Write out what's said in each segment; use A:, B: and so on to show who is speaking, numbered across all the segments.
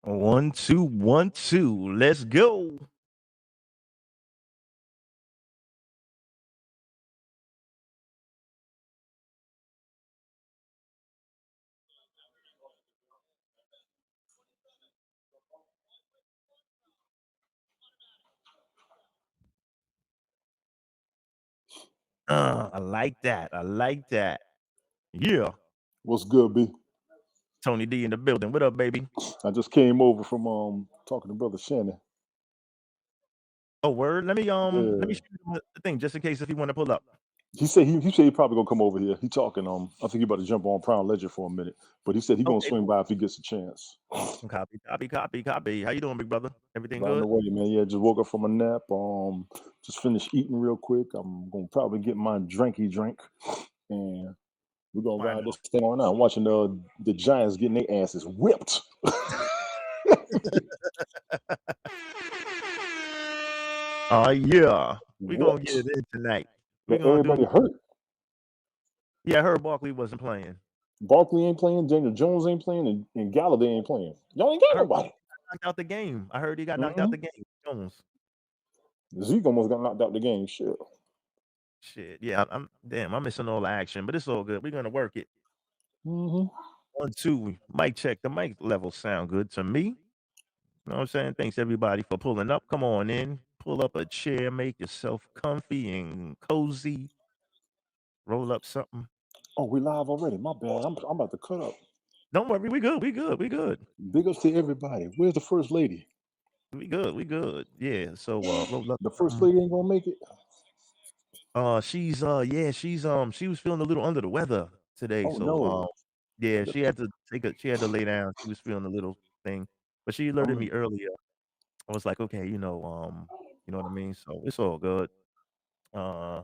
A: 1, 2, 1, 2. Let's go. I like that. I like that. Yeah.
B: What's good, B?
A: Tony D in the building. What up, baby?
B: I just came over from talking to Brother Shannon.
A: Oh, word. Let me
B: Yeah.
A: shoot him the thing just in case if you want to pull up.
B: He said he probably gonna come over here. He talking I think he about to jump on Crown Ledger for a minute. But he said he gonna
A: Okay.
B: swing by if he gets a chance.
A: Copy, copy, copy, copy. How you doing, big brother? Everything
B: Right on the
A: good?
B: way, man. Yeah, just woke up from a nap. Just finished eating real quick. I'm gonna probably get my drinky drink and we're gonna
A: Why
B: ride
A: no?
B: this thing on out. I'm watching the Giants getting their asses whipped.
A: Oh yeah. We gonna get
B: Whipped.
A: it in tonight. We
B: But
A: gonna do.
B: everybody hurt.
A: Yeah, I heard Barkley wasn't playing.
B: Barkley ain't playing, Daniel Jones ain't playing, and Galladay ain't playing. Y'all ain't
A: I
B: got
A: heard
B: nobody.
A: knocked out the game. I heard he got knocked out
B: Mm-hmm.
A: the game. Jones.
B: Zeke almost got knocked out the game. Shit.
A: Shit. Yeah, I'm damn. I'm missing all the action, but it's all good. We're gonna work it.
B: Mm-hmm.
A: 1, 2. Mic check. The mic levels sound good to me. You know what I'm saying? Thanks everybody for pulling up. Come on in. Pull up a chair. Make yourself comfy and cozy. Roll up something.
B: Oh, we live already. My bad. I'm about to cut up.
A: Don't worry. We good. We good. We good.
B: Big ups to everybody. Where's the first lady?
A: We good. We good. Yeah. So roll up
B: The first
A: something.
B: lady ain't gonna make it.
A: She's yeah, she was feeling a little under the weather today.
B: Oh
A: So
B: no.
A: yeah, she had to lay down. She was feeling a little thing. But she
B: I
A: alerted me
B: mean,
A: earlier. I was like, okay, you know what I mean? So it's all good. Uh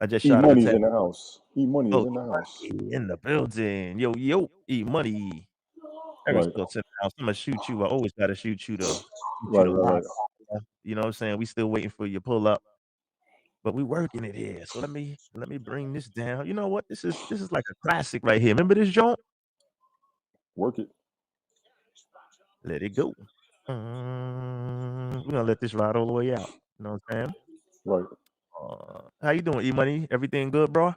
A: I just
B: E
A: shot her a
B: Money's
A: text.
B: in the house. E Money is
A: Oh,
B: in the house.
A: money in the building. Yo, yo, eat money. Eric
B: Right.
A: Stokes in the house. I'm gonna shoot you. I always gotta shoot you
B: Right.
A: the
B: Right.
A: lock.
B: Right.
A: You know what I'm saying? We still waiting for your pull up. But we working it here. So let me bring this down. You know what? This is like a classic right here. Remember this joint?
B: Work it.
A: Let it go. We're gonna let this ride all the way out. You know what I'm saying?
B: Right.
A: How you doing, E Money? Everything good, bro?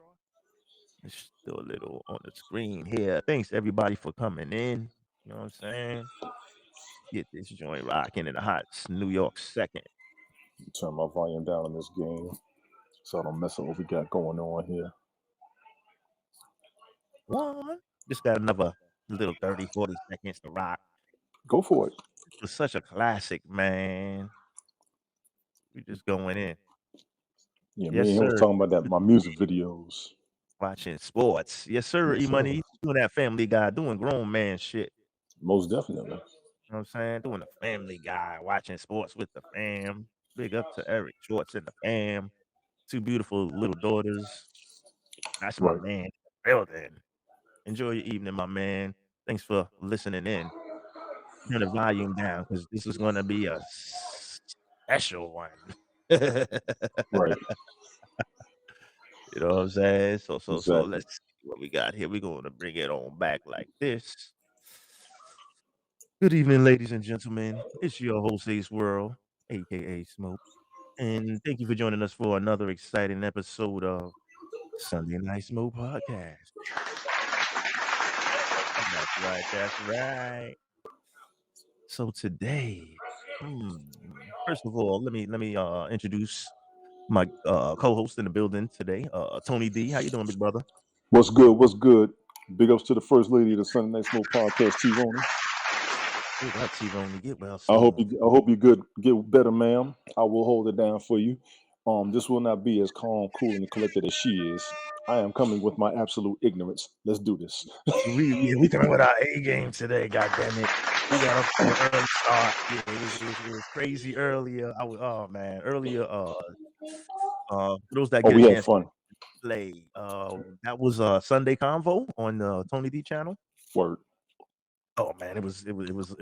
A: It's still a little on the screen here. Thanks everybody for coming in. You know what I'm saying? Get this joint rocking in the hot New York second.
B: Turn my volume down on this game so I don't mess up what we got going on here.
A: One. Just got another little 30, 40 seconds to rock.
B: Go for it.
A: This was such a classic, man. We just going in.
B: Yeah, me
A: Yes,
B: and him was
A: sir.
B: talking about that my music videos.
A: Watching sports. Yes, sir,
B: Yes,
A: E
B: sir.
A: Money. Doing that family guy, doing grown man shit.
B: Most definitely.
A: You know what I'm saying? Doing the family guy, watching sports with the fam. Big up to Eric Schwartz and the fam. Two beautiful little daughters. That's my
B: Right.
A: man in the building. Enjoy your evening, my man. Thanks for listening in. Turn the volume down because this is gonna be a special one.
B: Right.
A: You know what I'm saying? So
B: Exactly.
A: let's see what we got here. We're gonna bring it on back like this. Good evening, ladies and gentlemen. It's your host Ace World, aka Smoke, and thank you for joining us for another exciting episode of Sunday Night Smoke Podcast. That's right. That's right. So today, first of all, let me introduce my co-host in the building today, Tony D. How you doing, big brother?
B: What's good? What's good? Big ups to the first lady of the Sunday Night Smoke podcast, T Roni.
A: Big up, T-Roni. Get well
B: I hope
A: soon.
B: you good get better, ma'am. I will hold it down for you. This will not be as calm, cool, and collected as she is. I am coming with my absolute ignorance. Let's do this.
A: We coming with our A game today. God damn it, we got off to an early start. Yeah, it was crazy earlier. Oh man, earlier. For those that
B: Oh,
A: get a
B: we had
A: chance to
B: fun.
A: play, that was Sunday Convo on the Tony D channel.
B: Word.
A: Oh man, it was had a good time.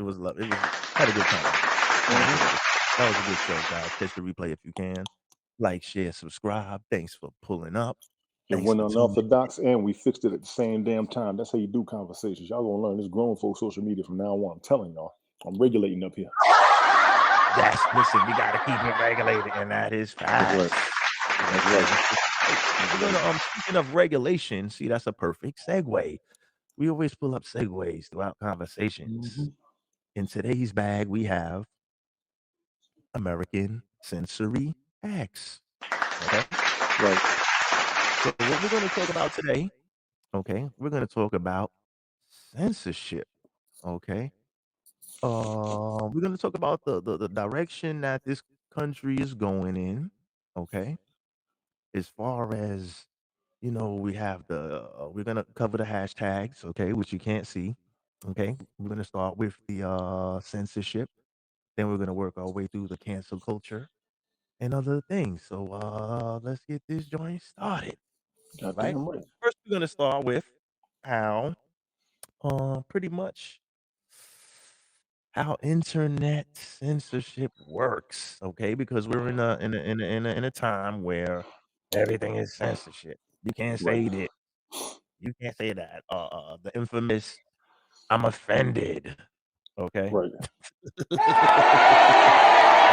A: That was a good show, guys. Catch the replay if you can. Like, share, subscribe. Thanks for pulling up.
B: It
A: Thanks
B: went
A: for tuning
B: unorthodox and we fixed it at the same damn time. That's how you do conversations. Y'all gonna learn this grown folk social media from now on. I'm telling y'all. I'm regulating up here.
A: Listen, we gotta keep it regulated, and that is
B: That's right.
A: facts. You know what I'm
B: That's
A: saying?
B: right.
A: We're
B: That's
A: gonna
B: right.
A: speaking of regulation, see that's a perfect segue. We always pull up segues throughout conversations.
B: Mm-hmm.
A: In today's bag, we have American Sensory Acts. Okay.
B: Right.
A: So what we're gonna talk about today, okay, we're gonna talk about censorship. Okay. We're gonna talk about the direction that this country is going in. Okay. As far as we have we're gonna cover the hashtags, okay, which you can't see. Okay. We're gonna start with the censorship. Then we're gonna work our way through the cancel culture and other things. So let's get this joint started. All right.
B: Goddamn right.
A: First, we're gonna start with how pretty much how internet censorship works. Okay, because we're in a time where everything is censorship. You can't
B: Right.
A: say that. You can't say that. The infamous "I'm offended." Okay.
B: Right.
A: I'm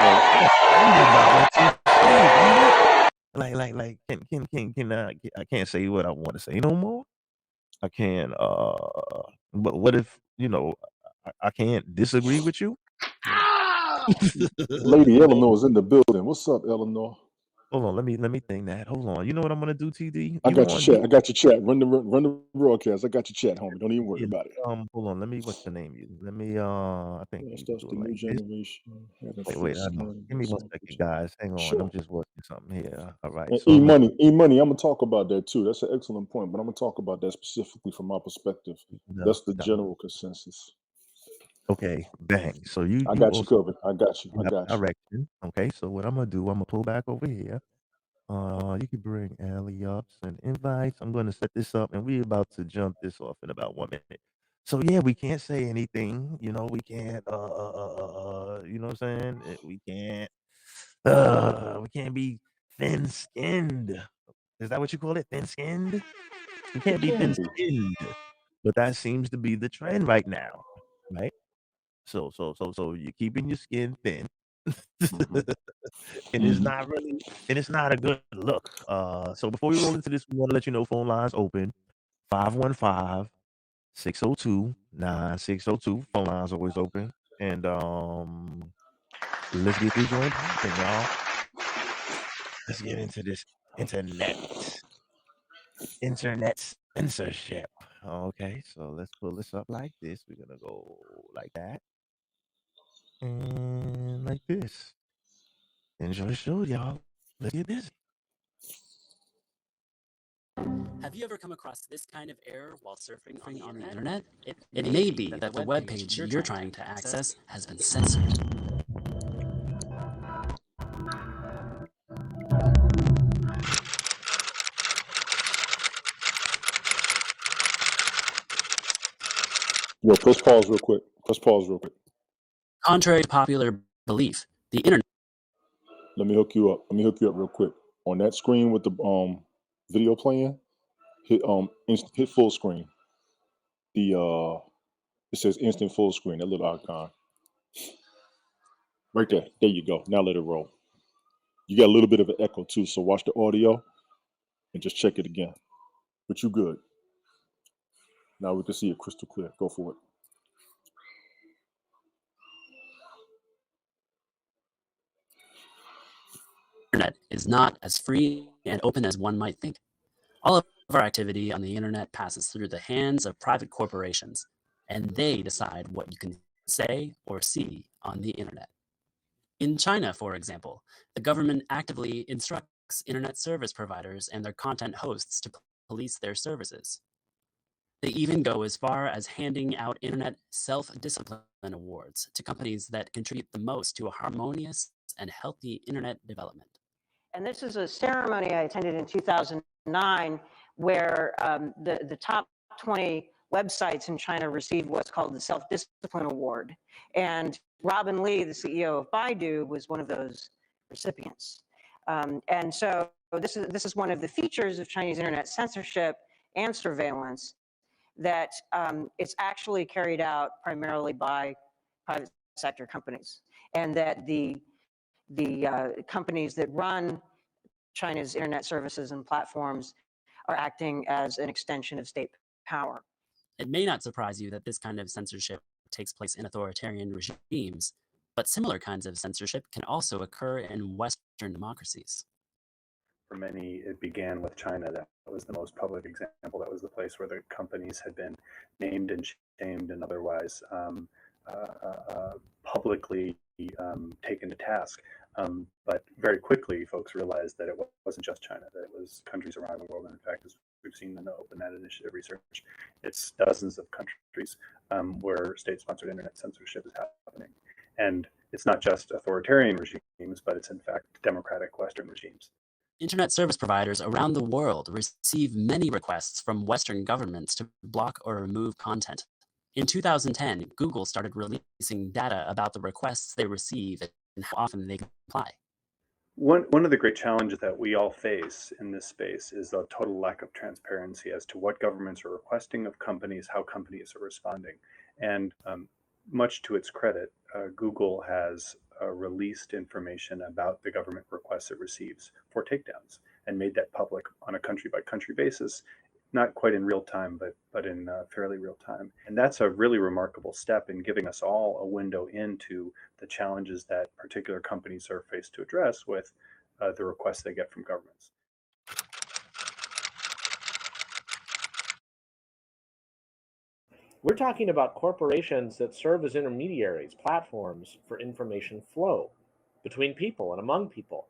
B: Right.
A: offended by what you say, damn it. Like, can I can't say what I want to say no more. I can't. But what if I can't disagree with you?
B: Lady Eleanor is in the building. What's up, Eleanor?
A: Hold on, let me think that. Hold on. You know what I'm gonna do, TD?
B: I
A: You
B: got your
A: want you
B: chat. I got your chat. Run the broadcast. I got your chat, homie. Don't even worry
A: yeah,
B: about it.
A: hold on. Let me what's the name? You let me I think
B: Yeah,
A: you could
B: stuff's
A: do
B: the
A: it like
B: new
A: this.
B: generation. Having
A: Wait, I
B: fixed
A: know.
B: skin.
A: Give me one
B: Soft
A: second,
B: tissue.
A: guys. Hang on. I'm
B: Sure.
A: just working something here. All right.
B: And
A: So look,
B: E money. I'm gonna talk about that too. That's an excellent point, but I'm gonna talk about that specifically from my perspective.
A: the,
B: That's the
A: the
B: general consensus.
A: okay, bang. So you
B: I
A: you
B: got you
A: also
B: covered. I got you.
A: you
B: I
A: have
B: got you.
A: direction. Okay, so what I'm gonna do, I'm gonna pull back over here. You can bring alley ups and invites. I'm gonna set this up, and we're about to jump this off in about 1 minute. So yeah, we can't say anything. We can't. You know what I'm saying? We can't be thin skinned. Is that what you call it? Thin skinned? We
B: It
A: can't be
B: can
A: thin
B: be.
A: skinned, but that seems to be the trend right now, right? So you're keeping your skin thin.
B: Hmm.
A: And it's
B: Hmm.
A: not really and it's not a good look. So before we roll into this, we wanna let you know phone lines open 515-602-9602. Phone lines always open. And let's get this joint popping, y'all. Let's get into this internet internet censorship. Okay, so let's pull this up like this. We're gonna go like that and like this. Enjoy the show, y'all. Let's get busy.
C: Have you ever come across this kind of error while surfing on the internet? It may be that the web page you're trying to access has been censored.
B: Yo, press pause real quick. Press pause real quick.
C: Contrary to popular belief, the internet
B: Let me hook you up. Let me hook you up real quick. On that screen with the video playing, hit full screen. It says instant full screen. That little icon right there. There you go. Now let it roll. You got a little bit of an echo too, so watch the audio and just check it again. But you good. Now we can see it crystal clear. Go for it.
C: is not as free and open as one might think. All of our activity on the internet passes through the hands of private corporations, and they decide what you can say or see on the internet. In China, for example, the government actively instructs internet service providers and their content hosts to police their services. They even go as far as handing out internet self-discipline awards to companies that contribute the most to a harmonious and healthy internet development.
D: And this is a ceremony I attended in 2009 where the top 20 websites in China received what's called the Self-Discipline Award. And Robin Li, the CEO of Baidu, was one of those recipients. And so this is one of the features of Chinese internet censorship and surveillance, that it's actually carried out primarily by private sector companies, and that the companies that run China's internet services and platforms are acting as an extension of state power.
C: It may not surprise you that this kind of censorship takes place in authoritarian regimes, but similar kinds of censorship can also occur in Western democracies.
E: For many, it began with China. That was the most public example. That was the place where the companies had been named and shamed and otherwise publicly taken to task. But very quickly, folks realized that it wasn't just China, that it was countries around the world. And in fact, as we've seen in the Open Net Initiative research, it's dozens of countries where state-sponsored internet censorship is happening. And it's not just authoritarian regimes, but it's in fact democratic Western regimes.
C: Internet service providers around the world receive many requests from Western governments to block or remove content. In 2010, Google started releasing data about the requests they receive and how often they comply.
E: One of the great challenges that we all face in this space is the total lack of transparency as to what governments are requesting of companies, how companies are responding. And much to its credit, Google has released information about the government requests it receives for takedowns and made that public on a country-by-country basis, not quite in real time, but in fairly real time. And that's a really remarkable step in giving us all a window into the challenges that particular companies are faced to address with the requests they get from governments.
F: We're talking about corporations that serve as intermediaries, platforms for information flow between people and among people.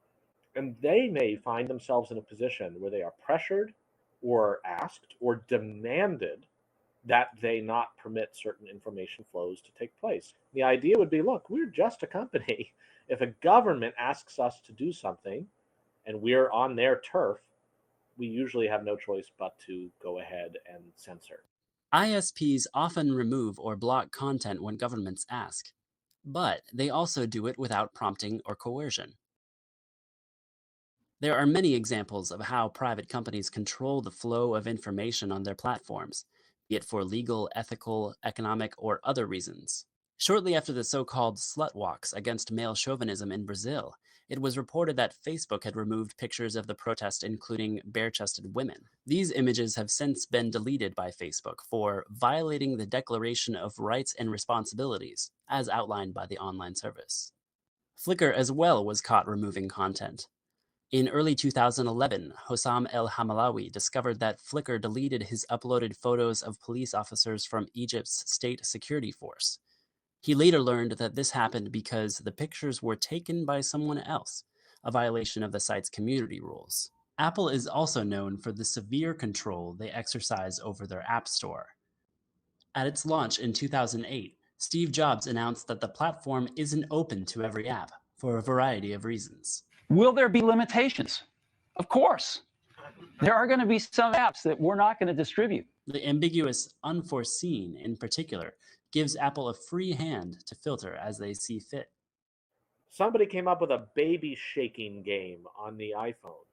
F: And they may find themselves in a position where they are pressured or asked or demanded that they not permit certain information flows to take place. The idea would be, look, we're just a company. If a government asks us to do something and we're on their turf, we usually have no choice but to go ahead and censor.
C: ISPs often remove or block content when governments ask, but they also do it without prompting or coercion. There are many examples of how private companies control the flow of information on their platforms, be it for legal, ethical, economic, or other reasons. Shortly after the so-called slut walks against male chauvinism in Brazil, it was reported that Facebook had removed pictures of the protest, including bare-chested women. These images have since been deleted by Facebook for violating the Declaration of Rights and Responsibilities, as outlined by the online service. Flickr as well was caught removing content. In early 2011, Hossam El-Hamalawi discovered that Flickr deleted his uploaded photos of police officers from Egypt's state security force. He later learned that this happened because the pictures were taken by someone else, a violation of the site's community rules. Apple is also known for the severe control they exercise over their App Store. At its launch in 2008, Steve Jobs announced that the platform isn't open to every app for a variety of reasons.
G: Will there be limitations? Of course. There are going to be some apps that we're not going to distribute.
C: The ambiguous unforeseen, in particular, gives Apple a free hand to filter as they see fit.
F: Somebody came up with a baby shaking game on the iPhone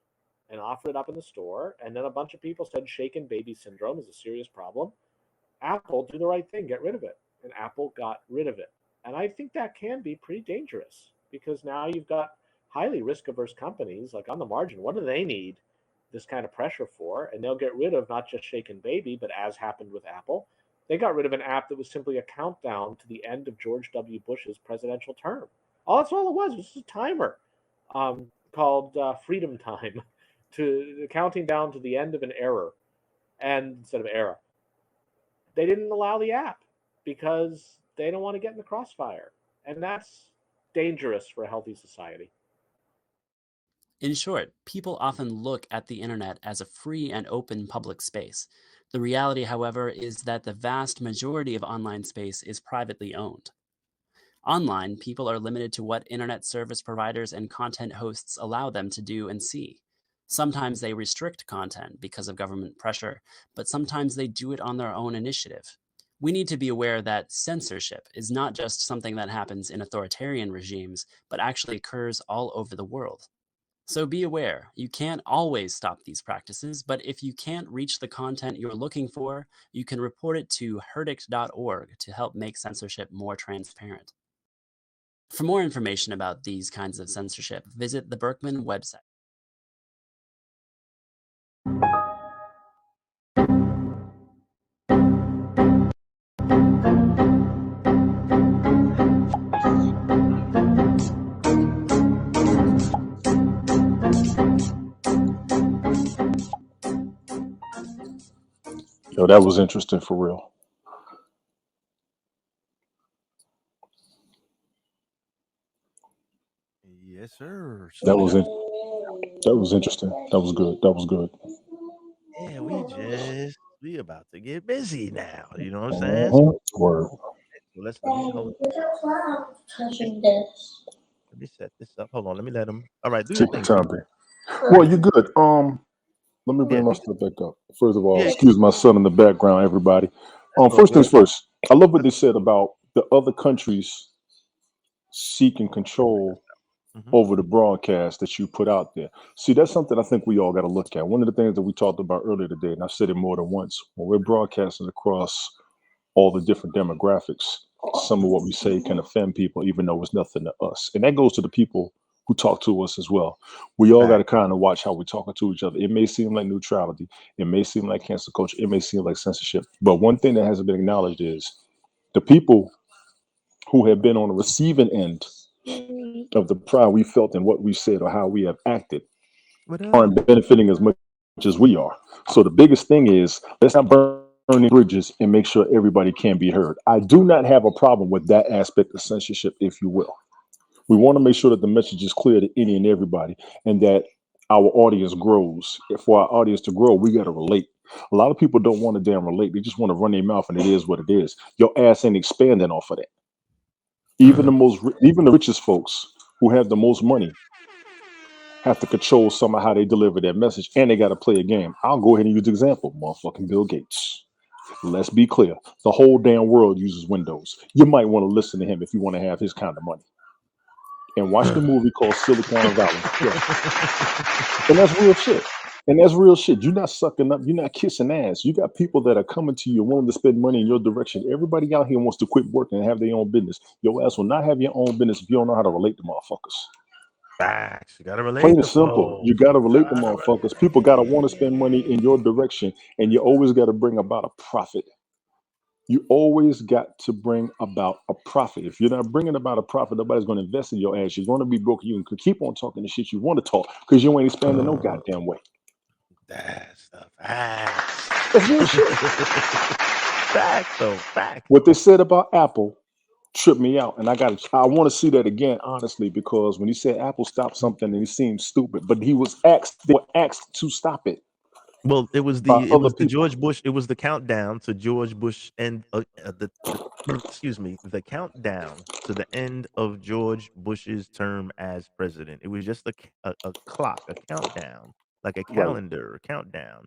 F: and offered it up in the store, and then a bunch of people said shaken baby syndrome is a serious problem. Apple, do the right thing, get rid of it. And Apple got rid of it. And I think that can be pretty dangerous because now you've got highly risk-averse companies, like on the margin, what do they need this kind of pressure for? And they'll get rid of not just shaken baby, but as happened with Apple, they got rid of an app that was simply a countdown to the end of George W. Bush's presidential term. That's all it was. It was a timer called Freedom Time, to counting down to the end of an era, and instead of era. They didn't allow the app because they don't want to get in the crossfire. And that's dangerous for a healthy society.
C: In short, people often look at the internet as a free and open public space. The reality, however, is that the vast majority of online space is privately owned. Online, people are limited to what internet service providers and content hosts allow them to do and see. Sometimes they restrict content because of government pressure, but sometimes they do it on their own initiative. We need to be aware that censorship is not just something that happens in authoritarian regimes, but actually occurs all over the world. So be aware, you can't always stop these practices, but if you can't reach the content you're looking for, you can report it to herdict.org to help make censorship more transparent. For more information about these kinds of censorship, visit the Berkman website.
B: Yo, that was interesting for real.
A: Yes, sir.
B: That
A: So
B: was
A: that's
B: that was interesting. That was good. That was good.
A: yeah, we about to get busy now. You know what I'm saying? So,
B: Word.
A: so let me hold. Let me set this up. Hold on. Let me let him. All right, do your
B: Take your
A: thing,
B: time,
A: Chief.
B: babe. Well, you good. Let me
A: Yeah,
B: bring my
A: take.
B: stuff back up. First of all,
A: Yeah,
B: excuse my son in the background, everybody.
A: that's all
B: First things
A: good.
B: first. I love what
A: That's
B: they said about the other countries seeking control
A: mm-hmm.
B: over the broadcast that you put out there. See, that's something I think we all got to look at. One of the things that we talked about earlier today, and I've said it more than once, when we're broadcasting across all the different demographics, some of what we say can offend people, even though it's nothing to us. And that goes to the people who talk to us as well. We all got to
A: Fact.
B: kind of watch how we're talking to each other. It may seem like neutrality, it may seem like cancel culture, it may seem like censorship. But one thing that hasn't been acknowledged is the people who have been on the receiving end of the pride we felt in what we said or how we have acted
A: What up?
B: aren't benefiting as much as we are. So the biggest thing is let's not burn any bridges and make sure everybody can be heard. I do not have a problem with that aspect of censorship, if you will. We want to make sure that the message is clear to any and everybody and that our audience grows. For our audience to grow, we got to relate. A lot of people don't want to damn relate. They just want to run their mouth and it is what it is. Your ass ain't expanding off of that. Even the richest folks who have the most money have to control some of how they deliver their message, and they got to play a game. I'll go ahead and use the example, motherfucking Bill Gates. Let's be clear: the whole damn world uses Windows. You might want to listen to him if you want to have his kind of money. And watch the movie called Silicon Valley. Yeah. And that's real shit. And that's real shit. You're not sucking up. You're not kissing ass. You got people that are coming to you wanting to spend money in your direction. Everybody out here wants to quit working and have their own business. Your ass will not have your own business if you don't know how to relate to motherfuckers.
A: Facts. You gotta relate
B: Plain and
A: to
B: simple. You
A: folks.
B: got to
A: You
B: relate to
A: gotta
B: motherfuckers. People got to want to spend money in your direction, and you always got to bring about a profit. You always got to bring about a profit. If you're not bringing about a profit, nobody's going to invest in your ass. You're going to be broke. You can keep on talking the shit you want to talk because you ain't expanding no goddamn way.
A: That's the facts.
B: That's real shit.
A: Facts, though. Facts.
B: What they said about Apple tripped me out, and I want to see that again, honestly, because when he said Apple stopped something, and he seemed stupid, but they were asked to stop it
A: Well,
B: by
A: it
B: other
A: was the
B: people.
A: George Bush. It was the countdown to George Bush and excuse me, the countdown to the end of George Bush's term as president. It was just a clock, a countdown, like a
B: Right,
A: calendar, a countdown.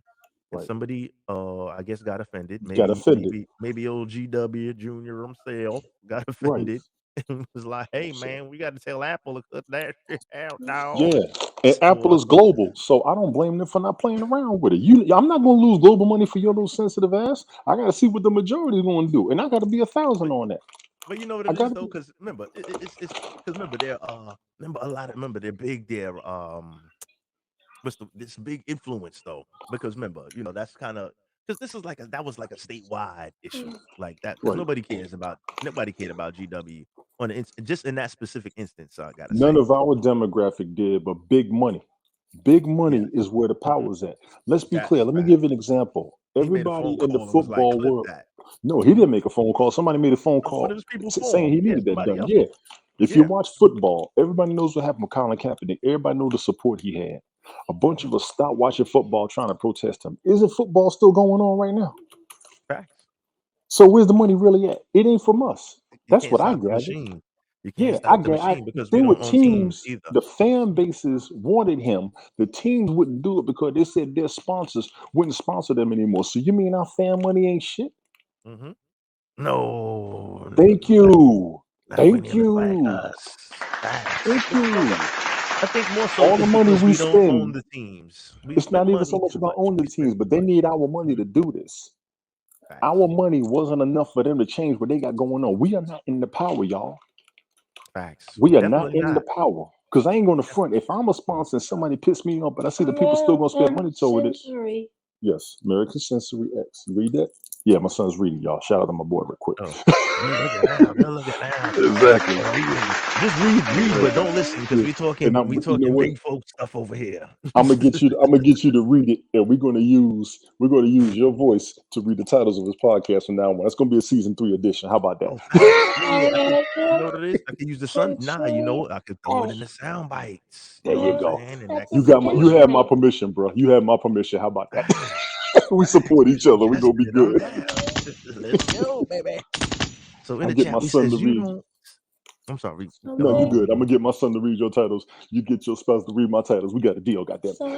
A: And
B: right.
A: somebody, I guess, got offended.
B: Got offended.
A: Maybe old GW Junior himself got
B: Right.
A: offended and was like, "Hey,
B: So
A: man, we got to tell Apple to cut that shit out, dog."
B: yeah, and Apple
A: So,
B: is global, so I don't blame them for not playing around with it. I'm not going to lose global money for your little sensitive ass. I got to see what the majority is going to do, and I got to be 1,000
A: but
B: on that.
A: But you know what
B: I
A: it
B: got
A: is
B: to
A: though,
B: be
A: because remember, it's because remember they're big. They're what's this big influence though? Because remember, that's kind of because this is that was like a statewide issue like that because
B: right.
A: nobody cared about GW on just in that specific instance. I gotta
B: None
A: say,
B: of our demographic did, but big money. Big
A: yeah,
B: money is where the
A: hmm
B: power's at. Let's be clear.
A: that's
B: Let me
A: fact.
B: give you an example.
A: He made a
B: Everybody
A: phone
B: in the
A: call and was like,
B: football
A: "Clip
B: world.
A: that."
B: No, he didn't make a phone call. Somebody made a phone
A: One
B: call
A: of his people for
B: saying
A: him.
B: he
A: Yeah,
B: needed that
A: somebody
B: done.
A: else.
B: Yeah. If you
A: Yeah.
B: watch football, everybody knows what happened with Colin Kaepernick. Everybody knew the support he had. A bunch
A: hmm
B: of us stopped watching football trying to protest him. Isn't football still going on right now?
A: Facts.
B: So where's the money really at? It ain't from us.
A: You
B: That's
A: can't
B: what I
A: stop the
B: gathered.
A: machine. You can't
B: Yeah, I
A: stop the
B: get.
A: machine because we
B: There were
A: don't own teams
B: teams.
A: either.
B: The fan bases wanted him. The teams wouldn't do it because they said their sponsors wouldn't sponsor them anymore. So you mean our fan money ain't shit?
A: hmm No,
B: Thank
A: that
B: you.
A: that wasn't
B: Thank
A: even like
B: you.
A: us. Facts.
B: Thank you.
A: I think more so
B: All the
A: it's
B: money
A: because
B: we
A: we don't own
B: spend,
A: the teams. We
B: it's
A: spend
B: not even so
A: money
B: much
A: too
B: about
A: much.
B: owning the
A: We spend
B: teams,
A: too
B: but they
A: much.
B: need our money
A: Mhm.
B: to do this.
A: Facts.
B: Our money wasn't enough for them to change what they got going on. We are not in the power, y'all.
A: Facts.
B: We are not
A: Definitely
B: in the
A: not.
B: power. Because I ain't going to front. If I'm a sponsor and somebody piss me off, but I see the people still going to spend money toward it.
H: Sensory.
B: Yes, American Sensory X. You read that? Yeah, my son's reading, y'all. Shout out to my boy real quick.
A: Oh, look at now. Look at now.
B: Exactly.
A: Reading. Just read, but don't listen because
B: Yeah. And
A: we
B: you know
A: talking
B: what?
A: big folk stuff over here.
B: I'm gonna get you to read it, and we're gonna use your voice to read the titles of this podcast from now on. It's gonna be a season 3 edition. How about that?
A: Oh, facts. Yeah. You know
H: American
A: what it is? I could use the sun. Nah, you know
H: Sensory
A: what? I could throw it in
H: X.
A: the sound bites. You
B: There
A: know what
B: you
A: I'm
B: go.
A: saying? And that
H: That's
A: could
H: a
A: be
B: You have my
H: sensory.
B: permission, bro. You have my permission. How about that?
A: facts.
B: We
A: Facts.
B: support
A: We
B: each other. We're gonna be
A: suggesting it. I'm
B: good.
A: down. Let's go, baby. So in
B: I
A: the
B: get my
A: chat, we
B: son to
A: says you
B: read.
A: don't. I'm sorry.
B: No, you
H: American
B: good. I'm gonna get my son to read your titles. You get your spouse to read my titles. We got a deal, goddamn.
H: Sunday,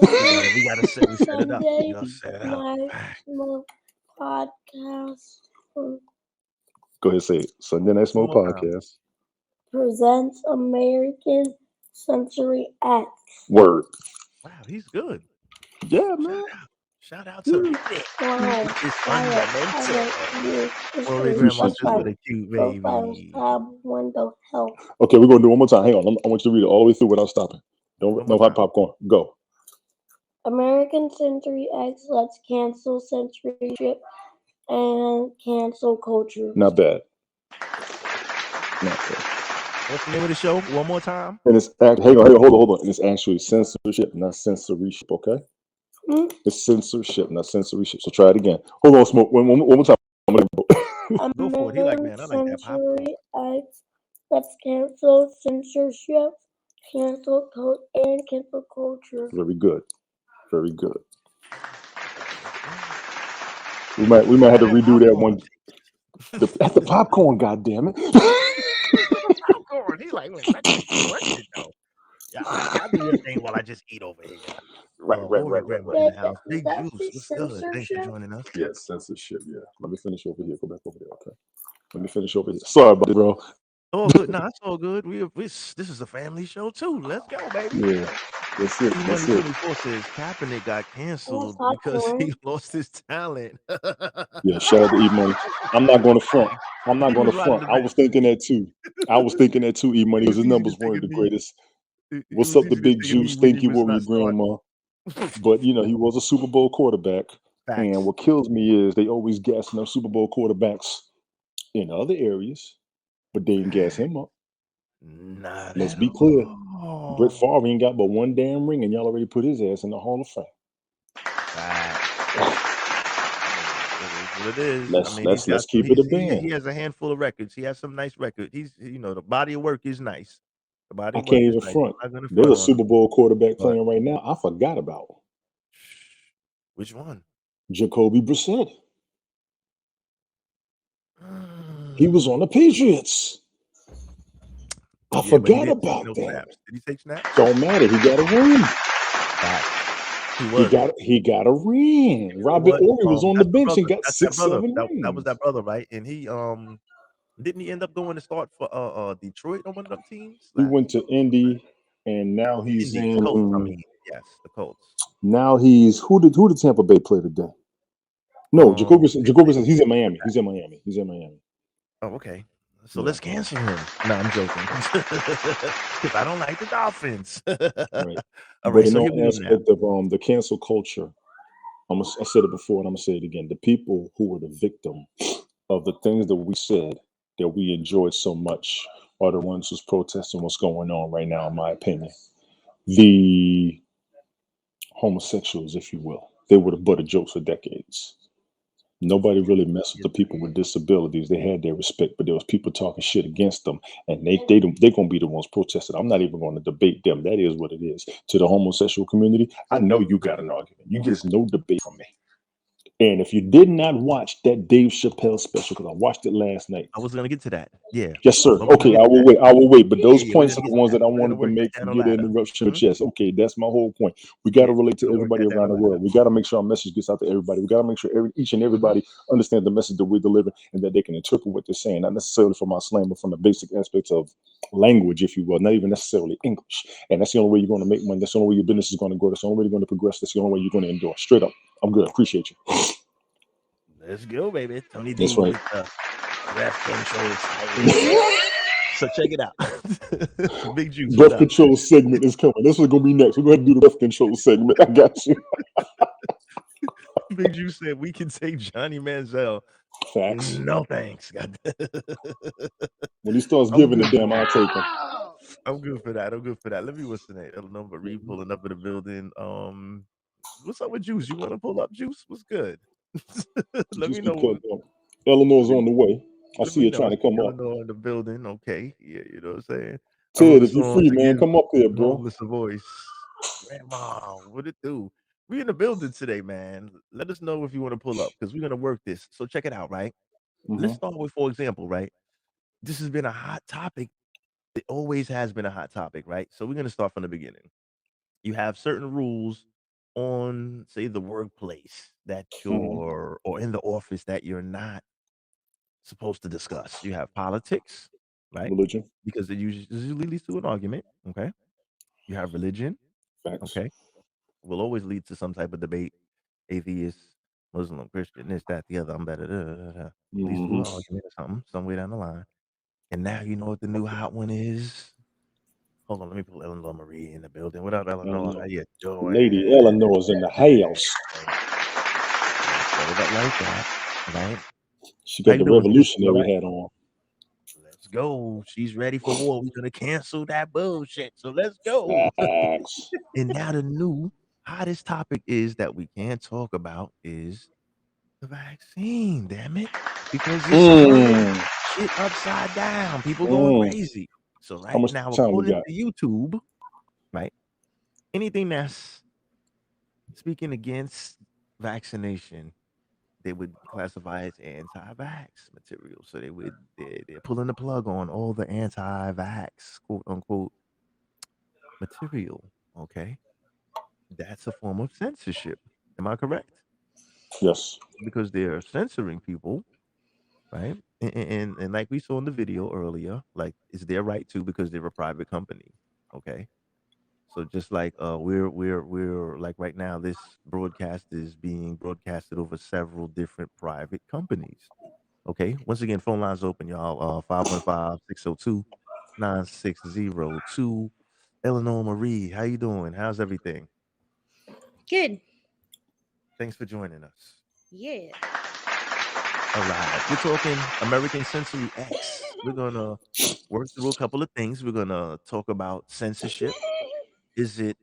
A: We gotta set it up. We
H: Sunday
A: gotta set it up.
H: night
A: Facts.
H: smoke podcast
B: Go ahead, say it. Sunday Night
A: One
B: Smoke
A: more time.
B: Podcast.
H: presents American Sensory X.
B: Word.
A: Wow, he's good.
B: Yeah, man.
A: Shout out to
B: Yeah.
A: Rick.
H: Wow.
A: It's
H: Other
A: fundamental.
H: news
A: Well, your
H: history
A: grandma
B: Appreciate
A: says
B: you,
A: with
B: bro.
A: a cute
H: profiles
A: baby.
H: tab window help.
B: Okay, we're gonna do it one more time. Hang on. I want you to read it all the way through without stopping.
A: One
B: No
A: more
B: hot
A: time.
B: popcorn. Go.
H: American Sensory X lets cancel censorship and cancel culture.
B: Not bad. Not bad.
A: What's the name of the show? One more time.
B: And it's hang on, hold on. And it's actually censorship, not censorship. Okay.
H: Hmm?
B: It's censorship, not censorship. So try it again. Hold on, smoke. One more time. I'm gonna go.
A: Go for it. He like, man, I like that popcorn.
H: Sensory X lets cancel censorship, cancel code, and cancel culture.
B: Very good. Very good. We might have to redo that one. That's the popcorn, goddamn it.
A: Popcorn. He like, man, I just watched it though. Yeah, y'all do your thing while I just eat over here.
B: Right.
A: Grandma in the house. Big
H: That's
A: Juice. What's good? Thanks for
H: censorship.
A: joining us.
B: Yes, censorship. Yeah. Let me finish over here. Go back over there. Okay. Let me finish over here. Sorry about it, bro.
A: Oh, good. Nah, it's all good. This is a family show too. Let's go, baby.
B: Yeah. That's it. That's it.
A: E-Money24 says Kaepernick got canceled
H: Well,
A: because he
H: popcorn.
A: lost his talent.
B: Yeah, shout out to E-Money. I'm not going to front. I'm not
A: He
B: going to
A: was riding
B: front.
A: the
B: I was thinking that too. E-Money, because his numbers weren't the greatest.
A: It
B: What's
A: was
B: up, the
A: easy to
B: big
A: think of me
B: juice?
A: when
B: Thank
A: he
B: you,
A: was
B: Warrior
A: not starting.
B: Grandma. But, you know, he was a Super Bowl quarterback.
A: Facts.
B: And what kills me is they always gassing up Super Bowl quarterbacks in other areas, but they didn't gas him up.
A: Not
B: Let's
A: at
B: be clear.
A: all.
B: Brett Favre ain't got but one damn ring, and y'all already put his ass in the Hall of Fame.
A: What it is.
B: Let's keep it a band.
A: He has a handful of records. He has some nice records. The body of work is nice. The body
B: I
A: of work
B: can't
A: is
B: even
A: nice.
B: front.
A: I'm not gonna
B: There's
A: front
B: a
A: on
B: Super
A: him.
B: Bowl quarterback
A: But
B: playing right now. I forgot about
A: which one?
B: Jacoby Brissett. He was on the Patriots. I
A: Yeah, but he
B: forgot
A: didn't take
B: about
A: no
B: that.
A: snaps. Did he take snaps?
B: Don't matter. He got a ring.
A: He was.
B: He got a ring.
A: You know
B: Robert
A: what?
B: Ory was on the
A: That's the
B: bench and
A: brother.
B: got
A: That's that
B: 6,
A: brother.
B: 7
A: That was
B: rings.
A: that brother, right? And he didn't he end up going to start for Detroit on one of them teams?
B: He went to Indy, and now he's
A: Indy, Colts. I
B: in.
A: mean, yes, the Colts.
B: Now he's who did Tampa Bay play today? No, Jacoby Brissett. He's in Miami. He's in Miami.
A: Oh, okay. So
B: Yeah.
A: let's cancel him. No, I'm joking. Because I don't like the Dolphins.
B: Right.
A: All
B: But
A: right,
B: in
A: so here we
B: all
A: go now.
B: aspect of the cancel culture, I said it before and I'm gonna say it again. The people who were the victim of the things that we said that we enjoyed so much are the ones who's protesting what's going on right now, in my opinion. The homosexuals, if you will, they were the butt of jokes for decades. Nobody really messed with the people with disabilities. They had their respect, but there was people talking shit against them, and they're gonna be the ones protesting. I'm not even going to debate them. That is what it is. To the homosexual community, I know you got an argument. You get no debate from me. And if you did not watch that Dave Chappelle special, because I watched it last night.
A: I was gonna get to that. Yeah.
B: Yes, sir.
A: But we're gonna
B: Okay,
A: get
B: I
A: to
B: will
A: that.
B: wait. I will wait. But
A: Yeah,
B: those
A: yeah, we're
B: points
A: gonna
B: are the
A: get to
B: ones
A: that.
B: that I
A: We're gonna
B: wanted to
A: work that
B: make to
A: down the
B: get an
A: ladder.
B: interruption with
A: Mhm.
B: chess. Okay, that's my whole point. We got
A: Yeah,
B: to relate
A: we're
B: to
A: gonna work
B: everybody
A: that down
B: around
A: the
B: the
A: ladder.
B: world. We got to make sure our message gets out to everybody. We got to make sure each and
A: Mhm.
B: everybody understands the message that we're delivering and that they can interpret what they're saying, not necessarily from our slang, but from the basic aspects of language, if you will, not even necessarily English. And that's the only way you're going to make money. That's the only way your business is going to grow. That's the only way you're going to progress. That's the only way you're going to endure. Straight up. I'm good. Appreciate you.
A: Let's go, baby. Tony
B: That's
A: D
B: right.
A: with the breath control segment. So check it out. Big Juice, what
B: Breath
A: up?
B: control segment is coming. This is going to be next. We're going to do the breath control segment. I got you.
A: Big Juice said we can take Johnny Manziel.
B: Facts.
A: No thanks. God.
B: When he starts
A: I'm
B: giving a
A: good for
B: damn, I'll take him.
A: I'm good for that. I'm good for that. Let me what's the name? Eleanor Marie
B: Mhm.
A: pulling up in the building. What's up with Juice? You want to pull up, Juice? What's good? Let me
B: Just
A: know.
B: because Eleanor's
A: Let me
B: on the way. I
A: let
B: see
A: me
B: her
A: know.
B: trying
A: I
B: to
A: see
B: come up.
A: Eleanor in the building. Okay, yeah, you know what I'm saying. I wrote
B: Ted,
A: a
B: if you're
A: song
B: free,
A: to
B: man,
A: give
B: come up here,
A: the
B: bro.
A: homeless a voice. Grandma, what it do? We in the building today, man. Let us know if you want to pull up because we're gonna work this. So check it out, right? Let's
B: Hmm.
A: start with, for example, right? This has been a hot topic. It always has been a hot topic, right? So we're gonna start from the beginning. You have certain rules on, say, the workplace that
B: Hmm.
A: you're or in the office that you're not supposed to discuss. You have politics, right?
B: Religion.
A: Because it usually leads to an argument. Okay. You have religion.
B: Facts.
A: Okay. Will always lead to some type of debate. Atheist, Muslim, Christian, this, that, the other. I'm better. Leads to
B: Hmm.
A: an argument or something somewhere down the line. And now you know what the new hot one is. Hold on, let me pull Eleanor Marie in the building. What up, Eleanor? How
B: Eleanor.
A: you doing?
B: Lady Eleanor's in the house.
A: Let's set it up like that, right?
B: She
A: How
B: got
A: you
B: the
A: doing, sis? You all
B: revolutionary
A: right?
B: hat on.
A: Let's go. She's ready for war. We're gonna cancel that bullshit. So let's go.
B: Facts.
A: And now the new hottest topic is that we can't talk about is the vaccine. Damn it, because it's turning
B: Mm.
A: shit upside down. People going
B: Mm.
A: crazy. So
B: How
A: right
B: much
A: now,
B: time we
A: according
B: got?
A: to YouTube, right, anything that's speaking against vaccination, they would classify as anti-vax material. So they're pulling the plug on all the anti-vax quote unquote material. Okay, that's a form of censorship. Am I correct?
B: Yes.
A: Because they're censoring people, right? And like we saw in the video earlier, like it's their right to because they're a private company. Okay. So just like we're like right now, this broadcast is being broadcasted over several different private companies. Okay. Once again, phone lines open, y'all. 515-602-9602. Eleanor Marie, how you doing? How's everything?
I: Good.
A: Thanks for joining us.
I: Yeah.
A: All right. We're talking American Sensory X. We're gonna work through a couple of things. We're gonna talk about censorship. Is it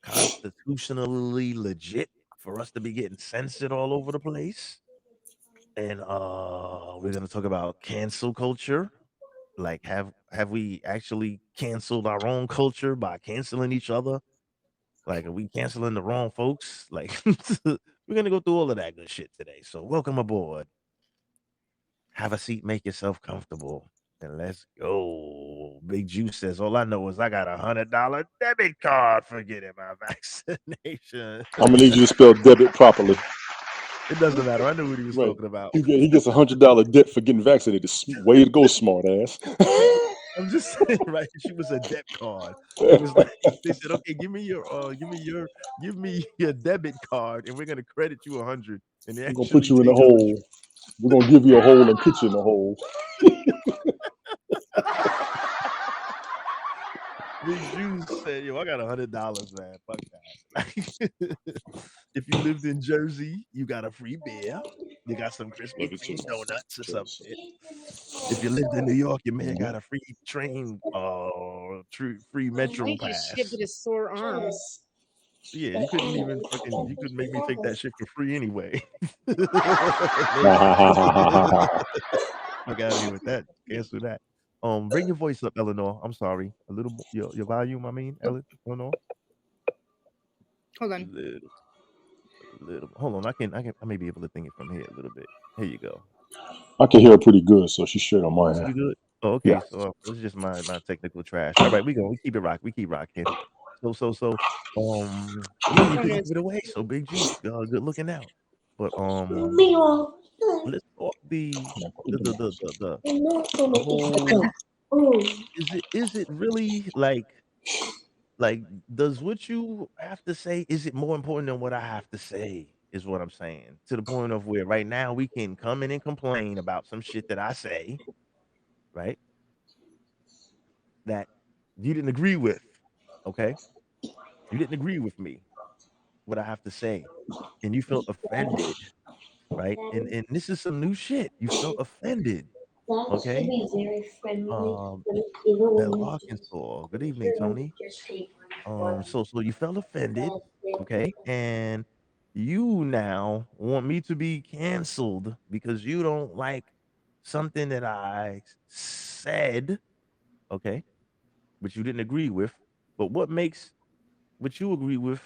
A: constitutionally legit for us to be getting censored all over the place? And we're gonna talk about cancel culture. Like have we actually canceled our own culture by canceling each other? Like are we canceling the wrong folks? Like we're gonna go through all of that good shit today. So welcome aboard. Have a seat, make yourself comfortable, and let's go. Big Juice says, all I know is I got $100 debit card for getting my vaccination.
B: I'm gonna need you to spell debit properly.
A: It doesn't matter. I knew what he was
B: Right.
A: talking about.
B: He gets $100 debt for getting vaccinated. Way to go, smart ass.
A: I'm just saying, right? She was a debt card. It was like they said, okay, give me your debit card, and we're gonna credit you 100, and they
B: We're gonna put
A: actually
B: you in a
A: take 100.
B: hole. We're gonna give you a hole and put you in a hole.
A: Big Juice said, "Yo, I got $100, man. Fuck that." If you lived in Jersey, you got a free beer. You got some Krispy
B: Look at you.
A: Kreme donuts or some
B: Yes.
A: shit. If you lived in New York, you may have
B: Mhm.
A: got a free train, free
I: I
A: metro
I: might get shit
A: pass.
I: to his sore arms.
A: Yeah, you couldn't even fucking. You couldn't make me take that shit for free anyway. No
B: Ha, ha,
A: thanks.
B: ha, ha, ha, ha, ha.
A: Fuck out of here with that. Cancel that. Bring your voice up, Eleanor. I'm sorry. A little your volume. I mean, Eleanor.
I: Hold on.
A: Little, little. Hold on, I may be able to think it from here a little bit. Here you go.
B: I can hear her pretty good, so she's straight on my
A: You
B: end.
A: good? Oh,
B: Yeah.
A: okay. So it's just my technical trash. All right, we go. We keep it rock. We keep rocking. Yeah, you
I: Oh,
A: could
I: no,
A: give
I: it's
A: it away. So Big G, good looking out. But let's talk the whole. Is it really like does what you have to say is it more important than what I have to say? Is what I'm saying. To the point of where right now we can come in and complain about some shit that I say, right? That you didn't agree with. Okay? You didn't agree with me, what I have to say. And you felt offended, right? And this is some new shit. You felt offended.
H: That should
A: Okay?
H: be very friendly,
A: Um
H: but even
A: that
H: when you
A: Arkansas. Good evening,
H: shouldn't
A: Tony.
H: just take one
A: So you felt offended,
H: bad thing.
A: okay? And you now want me to be canceled because you don't like something that I said, okay, which you didn't agree with. But what makes what you agree with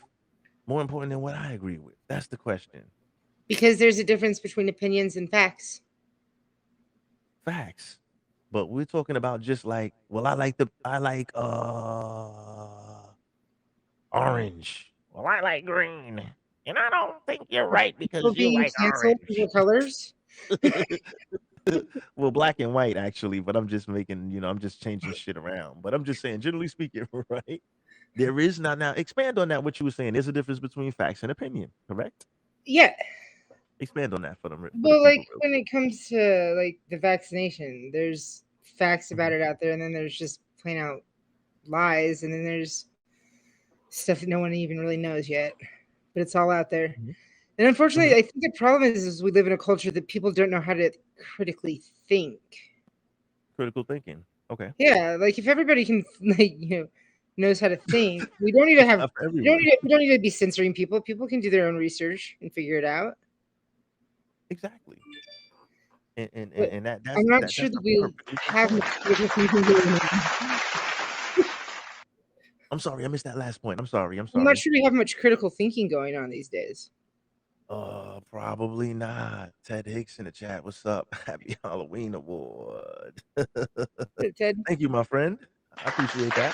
A: more important than what I agree with? That's the question.
I: because there's a difference between opinions and facts.
A: Facts. But we're talking about just like, well, I like orange. Well, I like green. And I don't think you're right
I: People
A: because you
I: being
A: like
I: canceled for
A: orange.
I: their colors.
A: Well, black and white actually, but I'm just making, I'm just changing shit around. But I'm just saying, generally speaking, right? There is not now expand on that what you were saying. There's a difference between facts and opinion, correct?
I: Yeah.
A: Expand on that for the
I: Well,
A: people
I: like
A: real
I: when
A: quick.
I: it comes to like the vaccination, there's facts about
A: Mhm,
I: it out there, and then there's just plain out lies, and then there's stuff that no one even really knows yet, but it's all out there.
A: mhm,
I: And unfortunately,
A: mhm.
I: I think the problem is we live in a culture that people don't know how to critically think.
A: Critical thinking. Okay.
I: Yeah, like if everybody can like knows how to think, we don't even
A: It's
I: have
A: not for everyone.
I: we don't need to be censoring people. People can do their own research and figure it out.
A: Exactly.
I: But
A: And
I: I'm not
A: that's
I: sure that
A: a
I: we
A: perfectly good
I: have much
A: point.
I: critical thinking going on.
A: I'm sorry, I missed that last point. I'm sorry. I'm
I: I'm not
A: sorry.
I: sure we have much critical thinking going on these days.
A: Probably not. Ted Hicks in the chat. What's up? Happy Halloween award.
I: Ted,
A: Thank you, my friend. I appreciate that.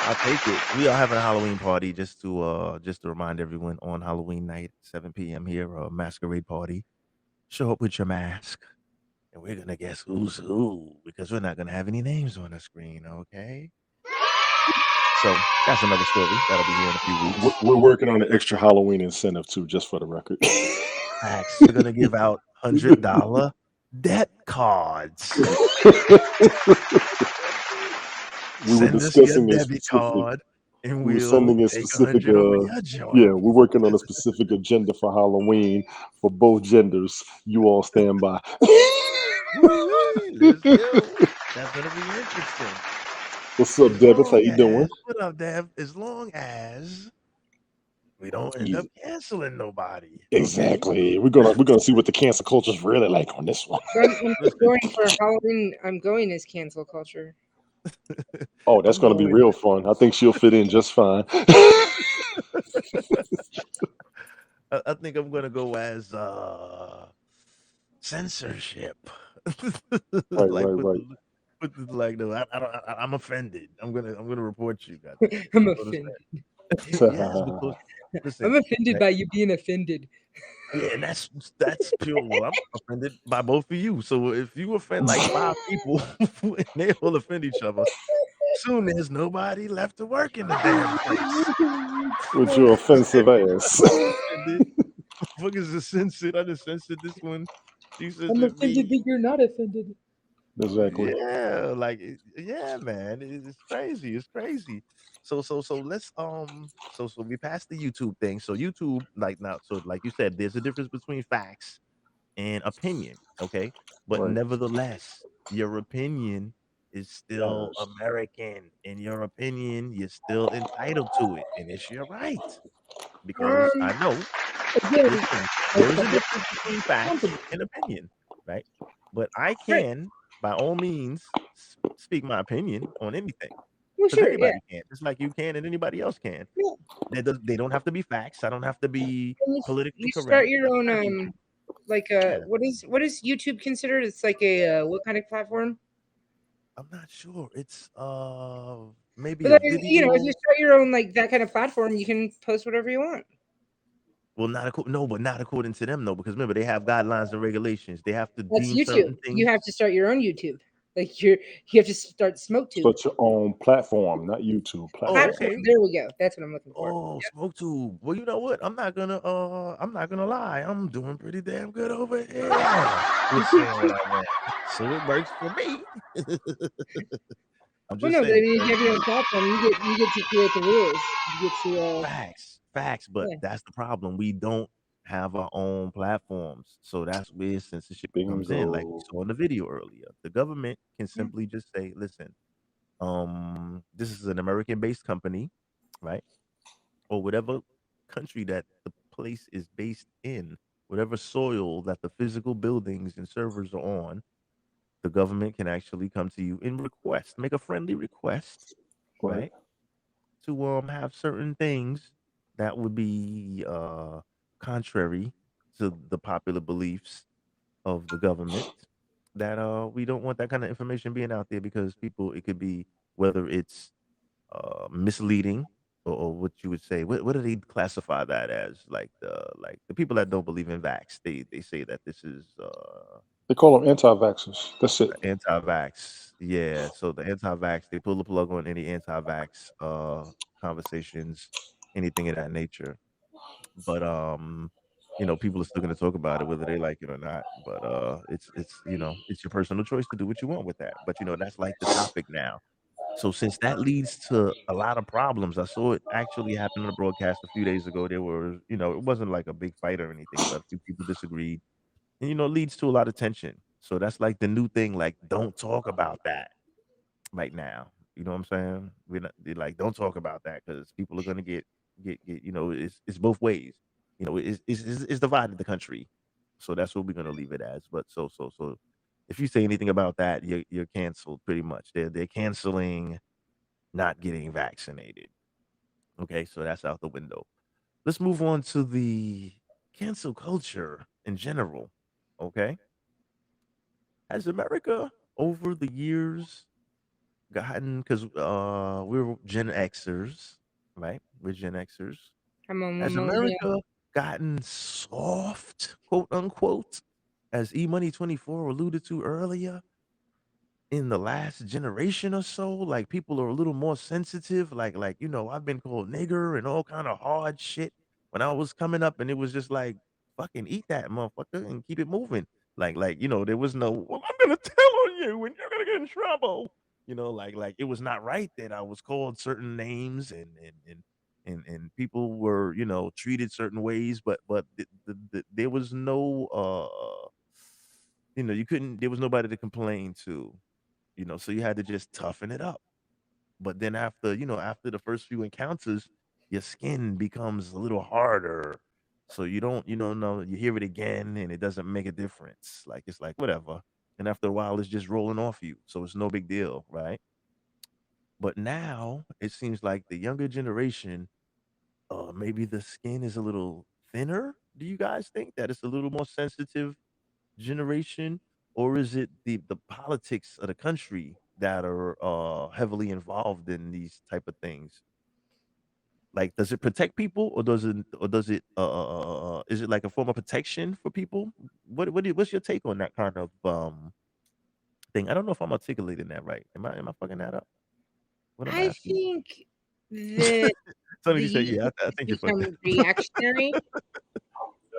A: I'll take it. We are having a Halloween party just to remind everyone on Halloween night, 7 p.m. here, a masquerade party. Show up with your mask, and we're gonna guess who's who because we're not gonna have any names on the screen, okay? So that's another story that'll be here in a few weeks.
B: We're working on an extra Halloween incentive too, just for the record.
A: Facts. We're gonna give out $100 debt cards.
B: We were
A: Send us your
B: discussing a
A: debit
B: specific.
A: card, and
B: We were
A: we'll
B: sending a
A: take
B: specific.
A: 100 off of your joint.
B: Yeah, we're working on a specific agenda for Halloween for both genders. You all stand by.
A: Woo-wee, let's go. That's gonna be interesting.
B: What's up,
A: As
B: Devis? How
A: long
B: you doing?
A: as what up, Dev? As long as we don't end up canceling nobody, okay?
B: Exactly. We're gonna see what the cancer culture's really like on this one.
I: I'm
A: Listen,
I: going for Halloween. I'm going as cancel culture.
B: Oh, that's
A: I'm
B: gonna be
A: going.
B: real fun. I think she'll fit in just fine.
A: I think I'm gonna go as censorship.
B: Right,
A: Like
B: right, right.
A: like no, I don't. I'm offended. I'm gonna report you. God damn it.
I: I'm
A: You know what
I: offended.
A: I'm saying? Yes, because listen,
I: I'm offended
A: right?
I: by you being offended.
A: Yeah, and that's pure. Well, I'm offended by both of you. So if you offend like five people and they all offend each other, soon there's nobody left to work in the damn place.
B: With your offensive ass.
A: I'm offended. Motherfuckers are censored. I just censored this one. She
I: I'm
A: censored
I: offended
A: me.
I: that you're not offended.
B: Exactly.
A: Yeah, like yeah, man. It's crazy. It's crazy. So let's so we passed the YouTube thing. So YouTube, like now, so like you said, there's a difference between facts and opinion, okay? But
B: Right.
A: nevertheless, your opinion is still
B: Matters.
A: American. In your opinion, you're still entitled to it, and it's your right. Because
I: Um,
A: I know,
I: again,
A: listen,
I: I
A: there is a
I: public
A: difference between facts
I: company.
A: and opinion, right? But I
I: Right.
A: can, by all means, speak my opinion on anything.
I: Well,
A: because
I: sure, yeah.
A: anybody can, just like you can and anybody else can.
I: Yeah.
A: They don't have to be facts. I don't have to be
I: And
A: politically
I: you start
A: correct.
I: your
A: I just
I: own
A: gotta be
I: like
A: yeah.
I: what is YouTube considered? It's like a what kind of platform?
A: I'm not sure. It's maybe
I: But
A: a
I: like, you know, if you
A: video.
I: start your own like that kind of platform, you can post whatever you want.
A: Well, no, but not according to them though, because remember they have guidelines and regulations. They have to
I: That's
A: deem certain
I: YouTube. You
A: things.
I: have to start your own YouTube. Like you have to start SmokeTube
B: Start your own platform, not YouTube
A: Oh,
B: platform.
I: platform.
A: okay.
I: There we go. That's what I'm looking for.
A: Oh, smoke tube. Well, you know what? I'm not gonna lie. I'm doing pretty damn good over here with saying what I want. So it works for me. I'm
I: Well,
A: just
I: no, but I
A: saying.
I: mean, if you have your own platform, you get to create the rules. You get to
A: Facts, but
I: yeah.
A: that's the problem. We don't have our own platforms. So that's where censorship comes in. Like we
B: Bingo.
A: saw in the video earlier. The government can
I: Yeah.
A: simply just say, listen, this is an American-based company, right? Or whatever country that the place is based in, whatever soil that the physical buildings and servers are on, the government can actually come to you and request, make a friendly request,
B: Right.
A: right? To have certain things that would be contrary to the popular beliefs of the government that we don't want that kind of information being out there because people it could be whether it's misleading or what you would say what do they classify that as like the people that don't believe in vax they say that this is
B: They call them anti-vaxxers. That's it.
A: anti-vax. Yeah, so the anti-vax, they pull the plug on any anti-vax conversations, anything of that nature. But people are still gonna talk about it whether they like it or not. But it's it's your personal choice to do what you want with that. But that's like the topic now. So since that leads to a lot of problems, I saw it actually happen on a broadcast a few days ago. There was, it wasn't like a big fight or anything, but a few people disagreed and it leads to a lot of tension. So that's like the new thing, like don't talk about that right now. You know what I'm saying? They're like, don't talk about that because people are gonna get. It's both ways. It's divided the country. So that's what we're gonna leave it as. But so, if you say anything about that, you're canceled pretty much. They're canceling not getting vaccinated. Okay, so that's out the window. Let's move on to the cancel culture in general. Okay, has America over the years gotten because we're Gen Xers, right? We're Gen Xers.
I: I'm a
A: Has
I: millennial.
A: America gotten soft, quote unquote, as E Money 24 alluded to earlier? In the last generation or so, like people are a little more sensitive. I've been called nigger and all kind of hard shit when I was coming up, and it was just like, fucking eat that motherfucker and keep it moving. There was no, well, I'm gonna tell on you and you're gonna get in trouble. It was not right that I was called certain names and people were, treated certain ways, but there was no you couldn't there was nobody to complain to, so you had to just toughen it up. But then after the first few encounters, your skin becomes a little harder. So you don't, know, you hear it again and it doesn't make a difference. Like it's like whatever. And after a while, it's just rolling off you. So it's no big deal, right? But now it seems like the younger generation, maybe the skin is a little thinner. Do you guys think that it's a little more sensitive generation, or is it the politics of the country that are heavily involved in these type of things? Like, does it protect people, or does it is it like a form of protection for people? What's your take on that kind of thing? I don't know if I'm articulating that right. Am I fucking that up? What I'm
I: I
A: asking.
I: think that
A: Somebody
I: the
A: you say,
I: youth
A: yeah, I
I: have
A: think you fucked that.
I: become reactionary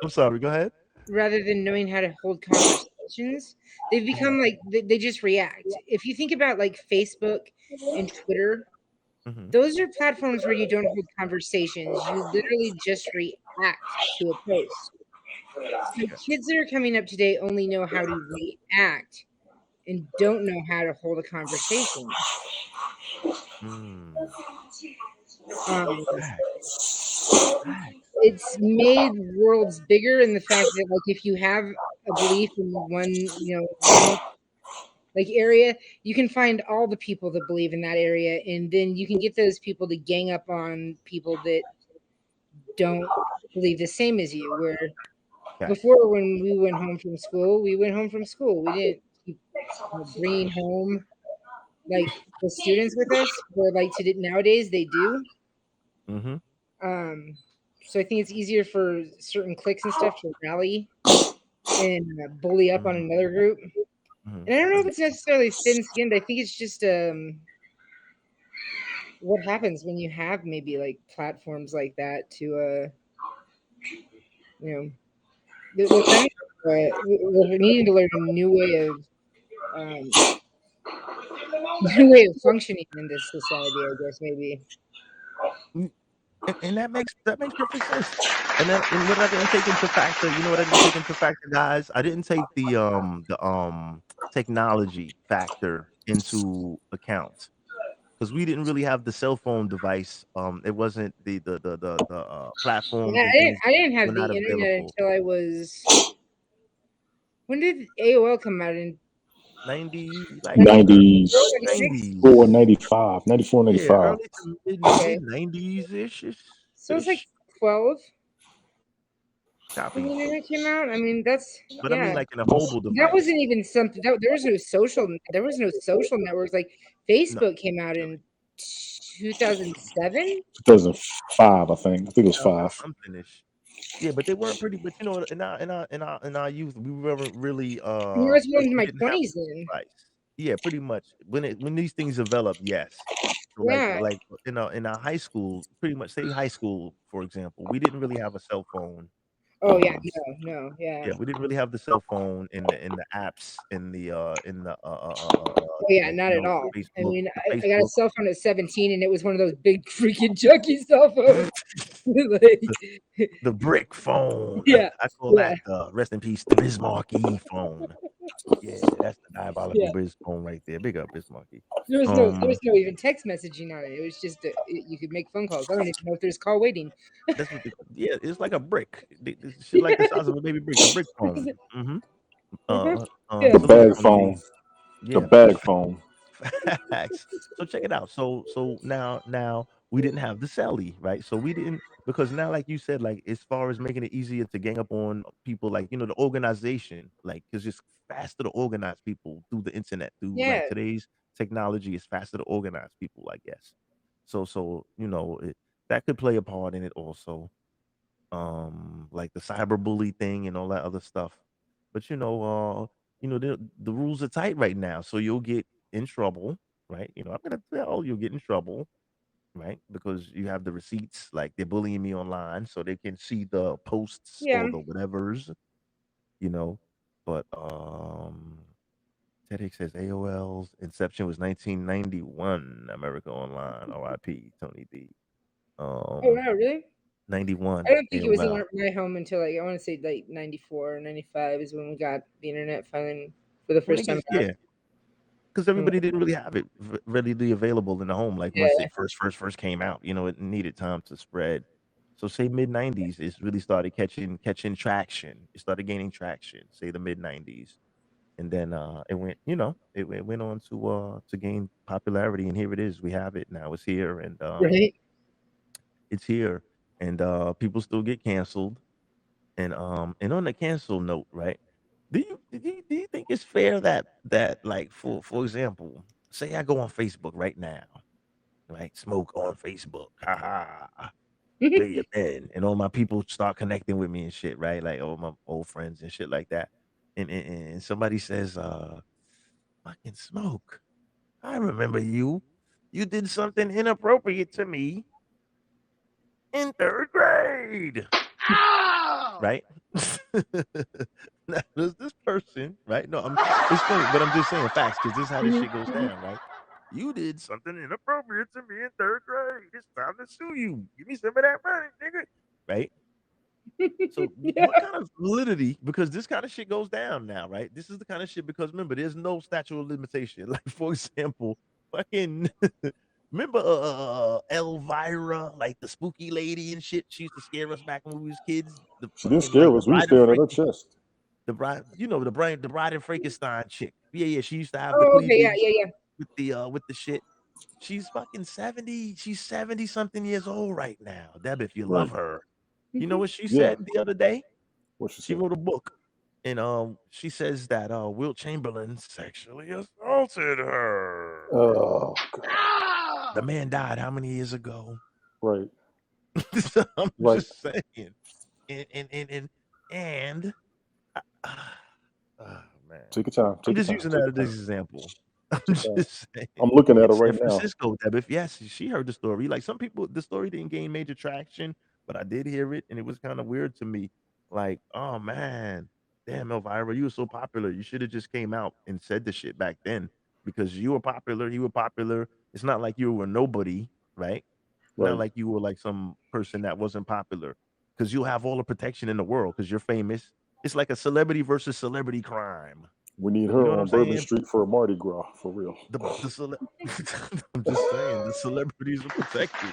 A: I'm sorry. Go ahead.
I: rather than knowing how to hold conversations. They've become like they just react. If you think about like Facebook and Twitter,
A: Hmm.
I: those are platforms where you don't hold conversations. You literally just react to a post. So kids that are coming up today only know how to react and don't know how to hold a conversation.
A: Mm.
I: Um,
A: Facts. Facts.
I: it's made worlds bigger in the fact that like if you have a belief in one like area, you can find all the people that believe in that area, and then you can get those people to gang up on people that don't believe the same as you. Where
A: Okay.
I: before, when we went home from school, we went home from school. We didn't keep bringing home like the students with us. Where like nowadays they do.
A: Mm-hmm.
I: Um, so I think it's easier for certain cliques and stuff to rally and bully up on
A: Mm-hmm.
I: another group.
A: Mm-hmm.
I: And I don't know if it's necessarily thin-skinned. I think it's just what happens when you have maybe like platforms like that to you know we're needing to learn a new way of um, new way of functioning in this society. I guess maybe.
A: And that makes perfect sense. And what I didn't take into factor, you know what I didn't take into factor, guys? I didn't take the technology factor into account because we didn't really have the cell phone device. It wasn't the
I: Yeah,
A: platforms and things
I: I didn't
A: were
I: have
A: not
I: the internet
A: available.
I: until I was. When did AOL come out? In
A: 90 like
B: 90s,
I: early 96?
B: 4,
A: 90s.
B: 95, 94,
A: Yeah,
B: 95.
A: early to
I: Okay,
A: mid 90s ish
I: so it's like
A: ish
I: 12 when the
A: copies.
I: internet came out. I mean, that's
A: But I mean
I: yeah.
A: like in a mobile
I: That
A: device.
I: wasn't even something. There was no social networks. Like
A: No,
I: Facebook came out in 2007.
B: 2005, I think. I think it was 5.
A: something ish. Yeah, but they weren't pretty. But you know, in our youth, we weren't really
I: I was in
A: we
I: my
A: didn't have
I: 20s
A: the
I: then.
A: device. Yeah, pretty much. When these things develop, yes. So
I: Yeah.
A: like in our high school, pretty much say high school for example, we didn't really have a cell phone.
I: Oh yeah.
A: Um,
I: No. Yeah.
A: yeah, we didn't really have the cell phone in the apps
I: Oh yeah. Not at all.
A: the
I: I
A: Facebook
I: mean,
A: the
I: I got a
A: Facebook
I: cell phone at 17, and it was one of those big freaking junky cell phones. Like,
A: the brick phone.
I: yeah.
A: I call
I: Yeah.
A: that rest in peace the Bismarck E phone. Yeah, that's the diabolical
I: Yeah.
A: Biz phone right there. Big up Bismarcky.
I: There was no even text messaging on it. It was just you could make phone calls. I don't even know if there's call waiting.
A: That's what. Yeah, it's like a brick. Shit like the size of a baby brick. The brick phone. Mm-hmm.
I: Mhm.
B: The
I: Yeah.
A: Salute
B: bag
A: Tony
B: phone.
A: D.
B: The
A: Yeah.
B: bag phone.
A: Facts. So check it out. So now we didn't have the celly, right? So we didn't because now, like you said, like as far as making it easier to gang up on people, like the organization, like because it's faster to organize people through the internet, through like
I: Yeah.
A: today's technology is faster to organize people, I guess. So that could play a part in it also, like the cyberbully thing and all that other stuff. But the rules are tight right now, so you'll get in trouble, right? I'm gonna tell you'll get in trouble, right? Because you have the receipts, like they're bullying me online, so they can see the posts
I: Yeah.
A: or the whatevers, you know. But Ted Hicks says AOL's inception was 1991. America Online, RIP, Tony D.
I: Oh
A: Um,
I: wow, really? I
A: 91
I: don't think it was in
A: AOL.
I: my home until like I want to say like 94 or 95 is when we got the internet finally for the
A: I mean, I
I: first time
A: guess
I: ever.
A: yeah. Because
I: I'm like,
A: everybody didn't really have it readily available in the home, like, once
I: yeah.
A: it first came out, it needed time to spread. So, say mid-90s, it really started catching traction. It started gaining traction, say the mid-90s, and then, it went on to gain popularity, and here it is. We have it now.
I: Right.
A: It's here, and, people still get canceled, and on the cancel note, right? Do you think it's fair that like for example, say I go on Facebook right now, right? Smoke on Facebook, haha. Where you been? And all my people start connecting with me and shit, right? Like all my old friends and shit like that. And somebody says, fucking Smoke. I remember you. You did something inappropriate to me in third grade. Right? Now, does this person, right? No, it's funny, but I'm just saying facts because this is how this shit goes down, right? You did something inappropriate to me in third grade. It's time to sue you. Give me some of that money, nigga. Right? So,
I: Yeah.
A: what kind of validity? Because this kind of shit goes down now, right? This is the kind of shit because remember, there's no statute of limitation. Like, for example, fucking remember Elvira, like the spooky lady and shit. She used to scare us back when we was kids. The
B: She didn't
A: fucking
B: scare
A: like
B: us. We were
A: Ryder
B: staring at her
A: freaking
B: chest.
A: The bride, the bride in Frankenstein chick. Yeah, yeah. She used to have the
I: Oh, okay, yeah,
A: cleavage
I: yeah, yeah.
A: with the shit. She's fucking 70. She's 70 something years old right now. Deb, if you
B: Right.
A: love her. You know
I: Mhm.
A: what she
B: Yeah.
A: said the other day?
B: What she
A: She
B: say?
A: wrote a book. And she says that Wilt Chamberlain sexually assaulted her.
B: Oh,
A: The man died how many years ago?
B: right,
A: I'm
B: right.
A: just saying. And oh man.
B: Take your time.
A: I'm
B: Take your
A: just
B: time.
A: using
B: Take
A: that
B: your
A: as
B: time.
A: an example. I'm
B: Take your time.
A: just saying.
B: I'm looking at
A: In
B: her
A: San
B: right now.
A: Francisco, Deb, yes, she heard the story. Like some people, the story didn't gain major traction, but I did hear it, and it was kind of weird to me. Like, oh man, damn, Elvira, you were so popular. You should have just came out and said the shit back then because you were popular. You were popular. It's not like you were nobody, right? Not
B: Right.
A: like you were like some person that wasn't popular because you'll have all the protection in the world because you're famous. It's like a celebrity versus celebrity crime.
B: We need
A: You
B: her
A: know what I'm
B: on Bourbon
A: saying?
B: Street for a Mardi Gras, for real.
A: I'm just saying the celebrities are protected.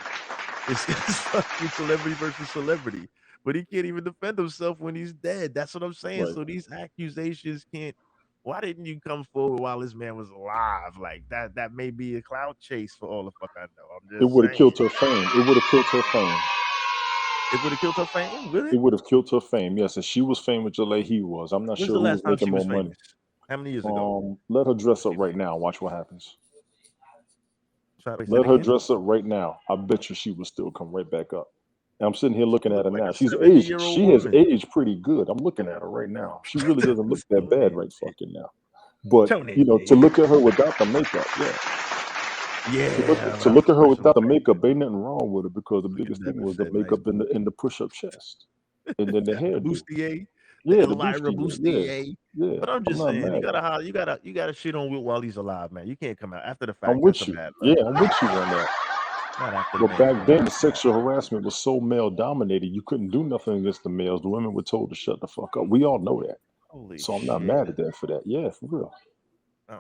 A: It's fucking celebrity versus celebrity. But he can't even defend himself when he's dead. That's what I'm saying.
B: Right.
A: So these accusations can't. Why didn't you come forward while this man was alive? Like that. That may be a clout chase for all the fuck I know. I'm
B: It
A: just
B: would have
A: saying.
B: killed her fame. It would have killed her fame.
A: It would have killed her fame. Would
B: It
A: it?
B: would have killed her fame. Yes, and she was famous just like he was. I'm not
A: When's
B: sure
A: the
B: who
A: last
B: was
A: time
B: making
A: she was
B: more money.
A: famous? How many years ago?
B: Let her dress up right now. Watch what happens.
A: Sorry, say it
B: Let her
A: again.
B: dress up right now. I bet you she will still come right back up. And I'm sitting here
A: She
B: looking at
A: looked
B: her
A: like
B: now.
A: a
B: She's
A: 70-year-old
B: She has
A: woman.
B: aged pretty good. I'm looking at her right now. She really doesn't look that bad right
A: Tony,
B: fucking now. But
A: Tony.
B: to look at her without the makeup, yeah.
A: Yeah,
B: To
A: without
B: look
A: the
B: at her
A: personal
B: without the
A: trainer.
B: makeup, ain't nothing wrong with her because the
A: Look at
B: biggest thing
A: Devin
B: was the
A: said, nice
B: makeup in
A: movie.
B: the push up chest. And then the
A: The
B: hairdo.
A: bustier, the
B: Yeah, the
A: Elvira
B: bustier. Yeah.
A: bustier.
B: Yeah.
A: But I'm
B: I'm
A: just
B: not
A: saying,
B: mad at her.
A: you gotta shit on Will while he's alive, man. You can't come out after the
B: I'm
A: fact. That's a
B: with you.
A: bad look.
B: Yeah, I'm with you on that.
A: Not after the
B: But
A: man's
B: back
A: been
B: then, the
A: dead.
B: sexual harassment was so male dominated, you couldn't do nothing against the males. The women were told to shut the fuck up. We all know that.
A: Holy
B: So I'm not
A: shit.
B: mad at that for that. Yeah, for real.
A: Oh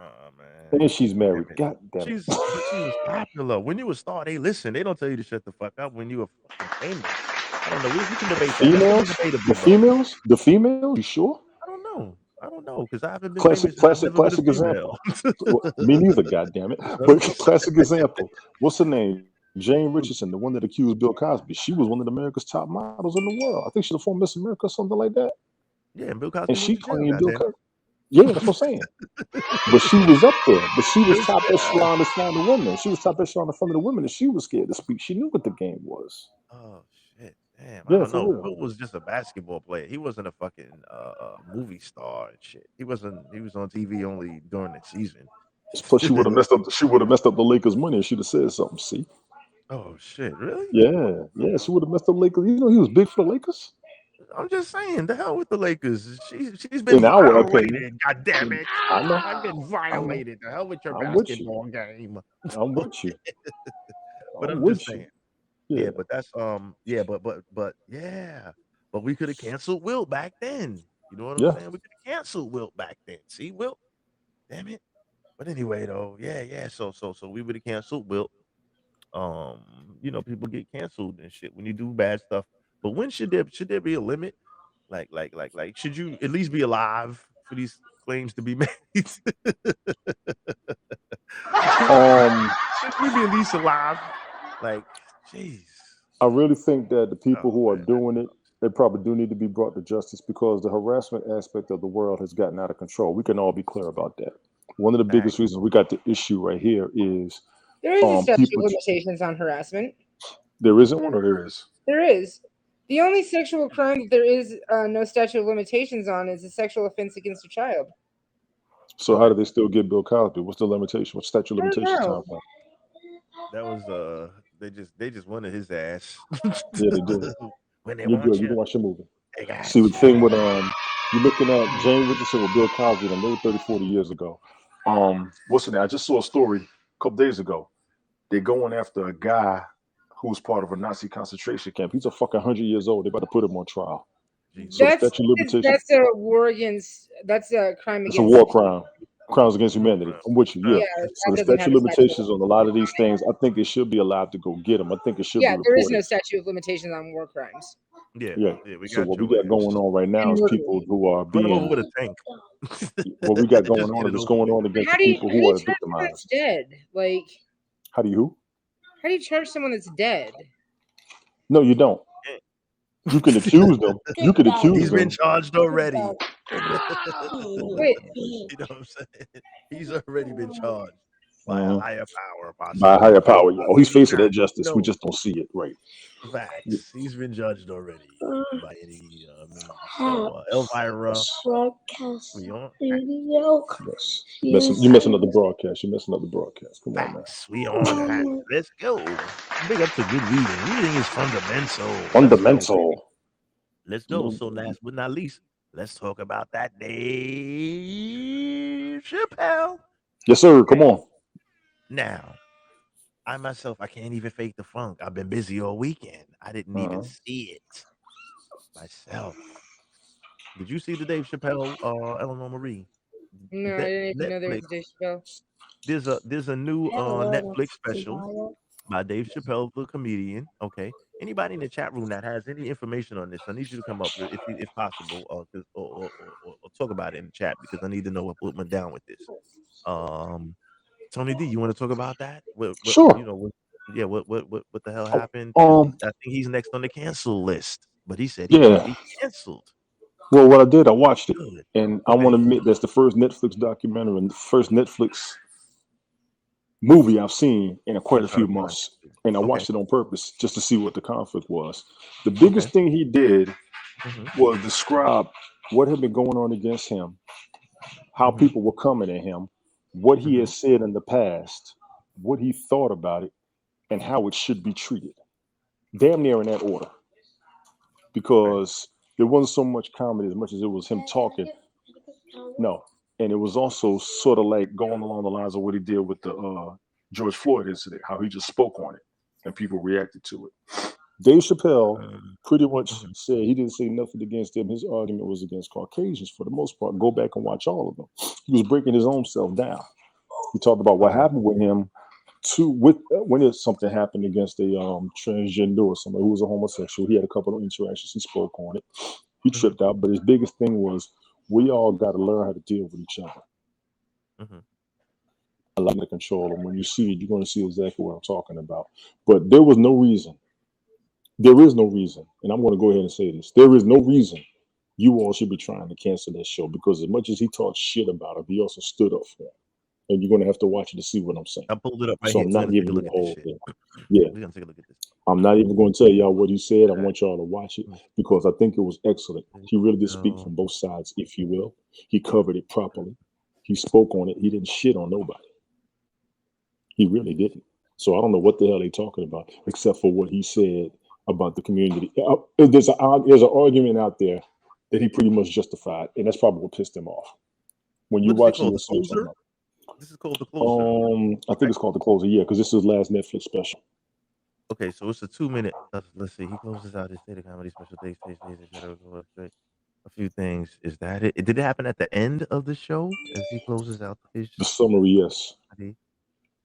B: And
A: man.
B: she's
A: Damn
B: married.
A: it.
B: God damn it.
A: But she was popular. When you a star, they listen. They don't tell you to shut the fuck up when you were fucking famous. I don't know. We can debate that. That could be debatable, bro.
B: The females, you sure?
A: I don't know. I don't know because I haven't been
B: Classic,
A: famous and I've
B: classic,
A: never been a
B: classic
A: female.
B: example. Well, me neither, God damn it.
A: I'm
B: But
A: just
B: classic example. What's her name? Jane Richardson, the one that accused Bill Cosby. She was one of America's top models in the world. I think she's a former Miss America or something like that.
A: yeah, and Bill
B: And
A: Cosby went
B: she
A: to jail,
B: claimed Bill
A: goddamn
B: Cosby. Yeah, that's what I'm saying. But she was up there. But she was top
A: it.
B: echelon as far the women. She was top echelon in front of the women, and she was scared to speak. She knew what the game was.
A: Oh shit. Damn. I
B: Yeah,
A: don't
B: for
A: know.
B: real.
A: Will was just a basketball player. He wasn't a fucking movie star and shit. He was on TV only during the season.
B: Plus, she would have messed up. She would have messed up the Lakers' money, and she'd have said something. See?
A: Oh shit, really?
B: Yeah, yeah. She would have messed up Lakers. You know, he was big for the Lakers.
A: I'm just saying, the hell with the Lakers. She's been
B: In our opinion,
A: violated. God damn it.
B: I know.
A: I've been
B: I know.
A: violated. The hell with your
B: I'm with you.
A: basketball game.
B: I'm with you.
A: But
B: I'm
A: I'm just
B: with you.
A: saying.
B: Yeah.
A: Yeah, but that's yeah, but yeah. But we could have canceled Wilt back then. You know what I'm
B: Yeah.
A: saying? We could have canceled Wilt back then. See, Wilt, damn it. But anyway, though, yeah. So we would have canceled Wilt. People get canceled and shit when you do bad stuff. But when should there be a limit? Like, should you at least be alive for these claims to be made? Should we be at least alive? Like, jeez.
B: I really think that the people
A: Oh
B: who are
A: man,
B: doing it, they probably do need to be brought to justice because the harassment aspect of the world has gotten out of control. We can all be clear about that. One of the biggest
A: thanks.
B: reasons we got the issue right here is
I: There is a statute
B: people.
I: of limitations on harassment.
B: There isn't one, or there is.
I: There is. The only sexual crime that there is no statute of limitations on is a sexual offense against a child.
B: So how
A: Okay.
B: do they still get Bill Cosby? What's the limitation? What's statute of
I: I don't
B: limitations
I: know.
B: time frame?
A: That was they just wanted his ass.
B: Yeah, they did.
A: When they
B: You're
A: want
B: good. You
A: you,
B: can watch the movie.
A: they got
B: See, the
A: you.
B: thing with you're looking at Jane Richardson with Bill Cosby, and they were 30, 40 years ago. What's the name? I just saw a story a couple days ago. They're going after a guy who's part of a Nazi concentration camp. He's a fucking 100 years old. They're about to put him on trial.
A: Jesus.
B: So the statute of limitation.
I: That's a war against. That's a crime
B: It's a
I: against.
B: war crime. Crimes against humanity. I'm with you. Yeah.
I: Yeah,
B: So
I: that
B: the
I: doesn't
B: statute
I: have
B: of
I: a statute.
B: limitations on a lot of these things, I think it should be allowed to go get them. I think it should
I: Yeah,
B: be
I: there is no
B: reported.
I: statute of limitations on war crimes.
A: Yeah,
B: Yeah.
A: yeah, we
B: So
A: got
B: what we
A: your
B: got
A: ass.
B: going on right now
I: And
B: is
I: murder.
B: people who are
A: Run him over
B: being
A: with a tank.
B: what we got going
A: Just
B: on
A: get
B: is
A: it
B: it's
A: over
B: going
A: with.
B: on against
I: How
B: the
I: do you
B: people
I: how do
B: who
I: you
B: are
I: charge someone that's
B: victimized.
I: dead? Like,
B: How do you who?
I: how do you charge someone that's dead?
B: No, you don't. You can accuse them. You can accuse
A: He's been
B: them.
A: charged already. You
I: Wait,
A: know what I'm saying? He's already been charged by a
B: Mhm.
A: higher power,
B: By a
A: possibly.
B: higher power. Yeah. Oh, he's facing
A: Nah,
B: that justice. We
A: no
B: just don't see it. Right. Yeah.
A: facts. He's been judged already by any means. So, Elvira, we on
B: Yes. You messing up the broadcast. You're messing up the broadcast. Come on, man.
A: facts. We on hat. Let's go. Big up to good reading. Reading is fundamental. Let's go, baby.
B: Fundamental.
A: Let's go.
B: No.
A: So, last but not least, let's talk about that Dave Chappelle.
B: Yes, sir. Come
A: Okay.
B: on.
A: Now, I myself, I can't even fake the funk. I've been busy all weekend. I didn't even
B: Uh-huh.
A: see it myself. Did you see the Dave Chappelle, Eleanor Marie?
I: no, I
A: Net
I: didn't even know there
A: Netflix.
I: was a Dave Chappelle.
A: There's a new Netflix special by Dave Chappelle, the comedian. Okay. Anybody in the chat room that has any information on this, I need you to come up if possible, or talk about it in the chat because I need to know what went down with this. Um, Tony D, you want to talk about that? What
B: Sure.
A: yeah, what the hell
B: Oh,
A: happened? Because I think he's next on the cancel list, but he said he can't
B: yeah.
A: be canceled.
B: Well, what I did, I watched it,
A: Good.
B: and I want
A: Okay.
B: to admit that's the first Netflix documentary and the first Netflix movie I've seen in quite
A: I'm
B: a
A: trying
B: few
A: to find
B: months,
A: it too.
B: and I
A: Okay.
B: watched it on purpose just to see what the conflict was. The
A: Okay.
B: biggest thing he did
A: hmm
B: was describe what had been going on against him, how
A: hmm
B: people were coming at him, what he
A: hmm
B: had said in the past, what he thought about it, and how it should be treated. Damn near in that order,
A: Okay.
B: because it wasn't so much comedy as much as it was him talking. No, and it was also sort of like going along the lines of what he did with the George Floyd incident, how he just spoke on it and people reacted to it. Dave Chappelle pretty much
A: Mhm.
B: said he didn't say nothing against them. His argument was against Caucasians for the most part. Go back and watch all of them. He was breaking his own self down. He talked about what
A: Okay.
B: happened with him when something happened against a transgender or somebody who was a homosexual. He had a couple of interactions. He spoke on it. He
A: hmm
B: tripped out, but his biggest thing was we all got to learn how to deal with each other.
A: hmm
B: A lot of control, and when you see it, you're going to see exactly what I'm talking about. But there was no reason. There is no reason, and I'm going to go ahead and say this. There is no reason you all should be trying to cancel that show because as much as he talked shit about him, he also stood up for him. And you're going to have to watch it to see what I'm saying.
A: I pulled it up right
B: So
A: here.
B: I'm
A: We're
B: not
A: gonna take a
B: giving you
A: look
B: the
A: at this
B: whole
A: shit.
B: thing. Yeah,
A: We're gonna take a look at this.
B: I'm not even going to tell y'all what he said. I want y'all to watch it
A: Let me
B: because I think it was excellent.
A: see.
B: He really did speak
A: No.
B: from both sides, if you will. He covered it properly. He spoke on it. He didn't shit on nobody. He really didn't. So I don't know what the hell they're talking about, except for what he said about the community. There's an argument out there that he pretty much justified, and that's probably what pissed him off. When you
A: What is it
B: watch it,
A: called?
B: you'll
A: The
B: see what I'm talking
A: closer?
B: about.
A: This is called the closer.
B: I think
A: Right?
B: it's called The Closer, yeah, because this is his last Netflix special.
A: Okay, so it's a 2 minute. Let's see. He closes out his state of comedy special days, etc. A few things. Is that it? Did it happen at the end of the show as he closes out his
B: The summary, yes.
A: comedy?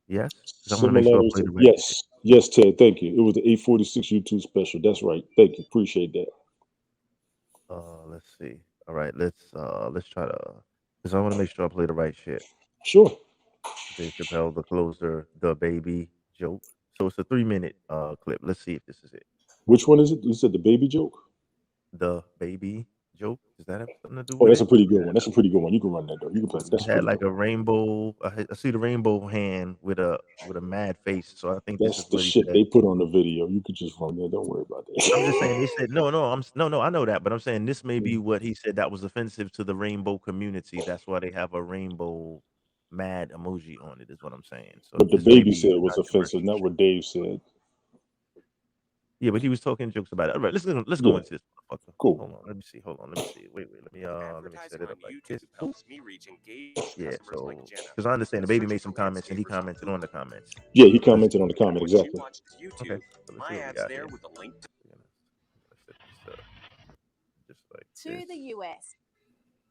A: Yes, because I want to make sure I
B: Similarities,
A: play the right shit.
B: yes. Yes, Ted, thank you. It was the 846 YouTube special. That's right. Thank you. Appreciate that.
A: Let's see. All right, let's try to because I want to make sure I play the right shit.
B: Sure.
A: Dave Chappelle, the closer, the baby joke. So it's a 3 minute clip. Let's see if this is it.
B: Which one is it? You said the baby joke?
A: The baby joke. Does that have something to do
B: Oh,
A: with
B: that's a
A: it?
B: pretty good one. That's a pretty good one. You can run that though. You can play it.
A: It
B: That's a
A: had
B: pretty
A: like
B: good
A: a
B: one.
A: rainbow. I see the rainbow hand with a mad face. So I think this
B: That's
A: is
B: the
A: what he
B: shit
A: said.
B: they put on the video. You could just run there. Don't worry about
A: I'm just saying they
B: that.
A: said no, no. No. I know that, but I'm saying this may be what he said that was offensive to the rainbow community. That's why they have a rainbow mad emoji on it. Is what I'm saying. So
B: But the
A: this may
B: baby
A: be
B: said it
A: a
B: was offensive,
A: controversial
B: not
A: shit.
B: what Dave said.
A: Yeah, but he was talking jokes about it. All right, let's go
B: Yeah,
A: into this motherfucker.
B: cool.
A: Hold on, let me see. Hold on, let me see. Wait, let me set it up like this. Yeah, so because I understand the baby made some comments and he commented on the comments.
B: Yeah, he
A: Let's
B: commented on the comment exactly.
A: okay. So let's see what we got here. I'm gonna set this up just like this.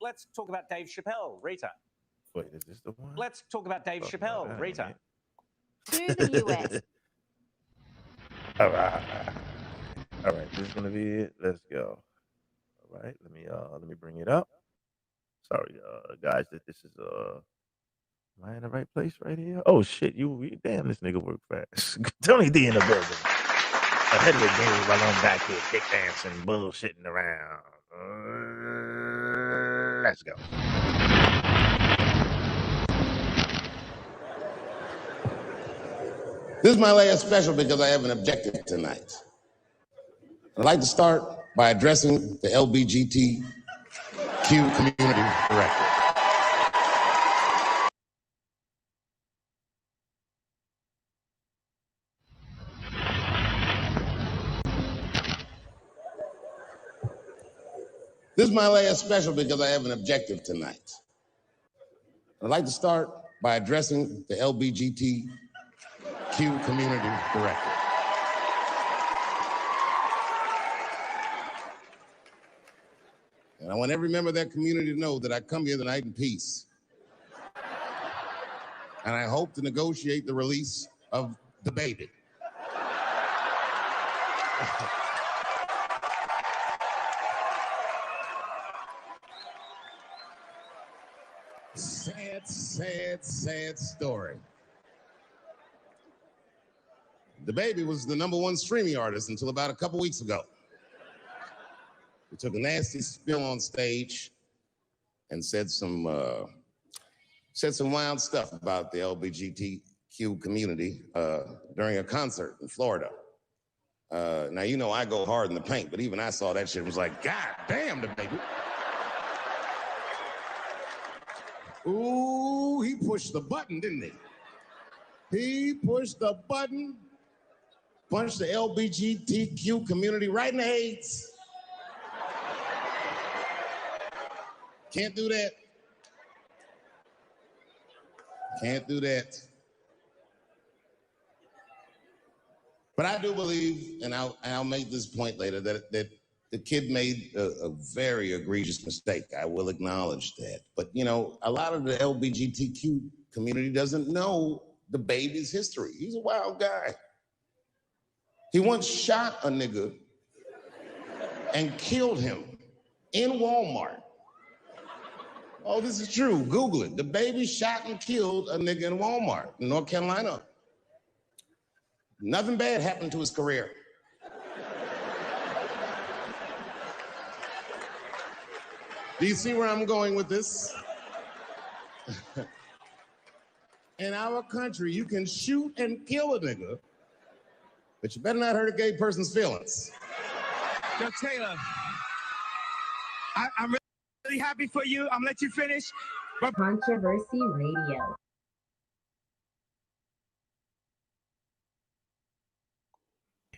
J: Let's talk about Dave Chappelle, Rita.
A: Wait, is this the one?
J: Let's talk about Dave
A: Talking about
J: Chappelle,
A: that, ain't
J: Rita.
A: it? All right. All right, this is gonna be it. Let's go. All right, let me bring it up. Sorry, guys, that this is am I in the right place right here? Oh shit, you damn, this nigga work fast. Tony D in the building. Ahead of the game while I'm back here dick dancing, bullshitting around. Let's go.
K: This is my last special because I have an objective tonight. I'd like to start by addressing the LBGTQ community directly. This is my last special because I have an objective tonight. I'd like to start by addressing the LBGTQ community directly. And I want every member of that community to know that I come here tonight in peace. And I hope to negotiate the release of the baby. Sad story. The baby was the #1 streaming artist until about a couple weeks ago. He took a nasty spill on stage and said some wild stuff about the LGBTQ community during a concert in Florida. Now, you know, I go hard in the paint, but even I saw that shit and was like, God damn, the baby. Ooh, he pushed the button, didn't he? He pushed the button, punched the LGBTQ community right in the AIDS. Can't do that. Can't do that. But I do believe, and I'll make this point later, that the kid made a very egregious mistake. I will acknowledge that. But, you know, a lot of the LGBTQ community doesn't know the baby's history. He's a wild guy. He once shot a nigga and killed him in Walmart. Oh, this is true. Google it. The baby shot and killed a nigga in Walmart in North Carolina. Nothing bad happened to his career. Do you see where I'm going with this? In our country, you can shoot and kill a nigga, but you better not hurt a gay person's feelings.
L: Yo, Taylor, I'm really happy for you. I'm gonna let you finish.
M: Controversy Radio.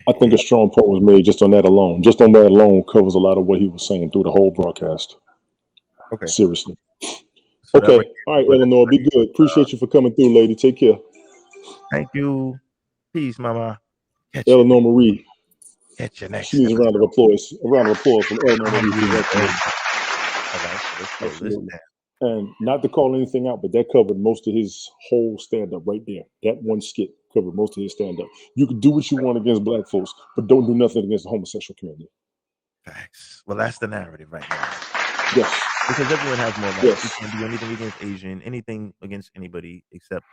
B: I think a strong point was made just on that alone. Just on that alone covers a lot of what he was saying through the whole broadcast.
A: Okay.
B: Seriously.
A: So
B: Okay. All right, Eleanor, be good. Appreciate you for coming through, lady. Take care.
A: Thank you. Peace, mama. Catch
B: Eleanor Marie.
A: Catch you next.
B: She needs a round of applause. A round of applause from Eleanor Marie. Absolutely. And not to call anything out, but that covered most of his whole stand-up right there. That one skit covered most of his stand-up. You can do what you want against black folks, but don't do nothing against the homosexual community.
A: Facts. Well, that's the narrative right now.
B: Yes.
A: Because everyone has more rights.
B: Yes.
A: You can't do anything against Asian, anything against anybody except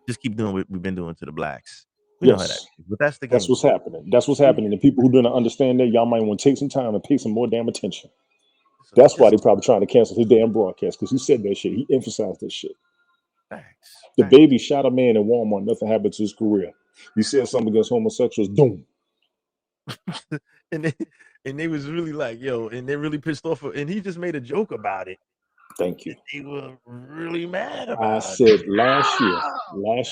A: just keep doing what we've been doing to the blacks. We know how that is. But that's the game.
B: That's what's happening. That's what's happening. The people who don't understand that, y'all might want to take some time and pay some more damn attention. That's why they're probably trying to cancel his damn broadcast, because he said that shit. He emphasized that shit.
A: Facts.
B: The baby shot a man in Walmart. Nothing happened to his career. You said something against homosexuals, doom.
A: and they was really like, yo, and they're really pissed off. And he just made a joke about it.
B: Thank you.
A: They were really mad about
B: I
A: it.
B: said last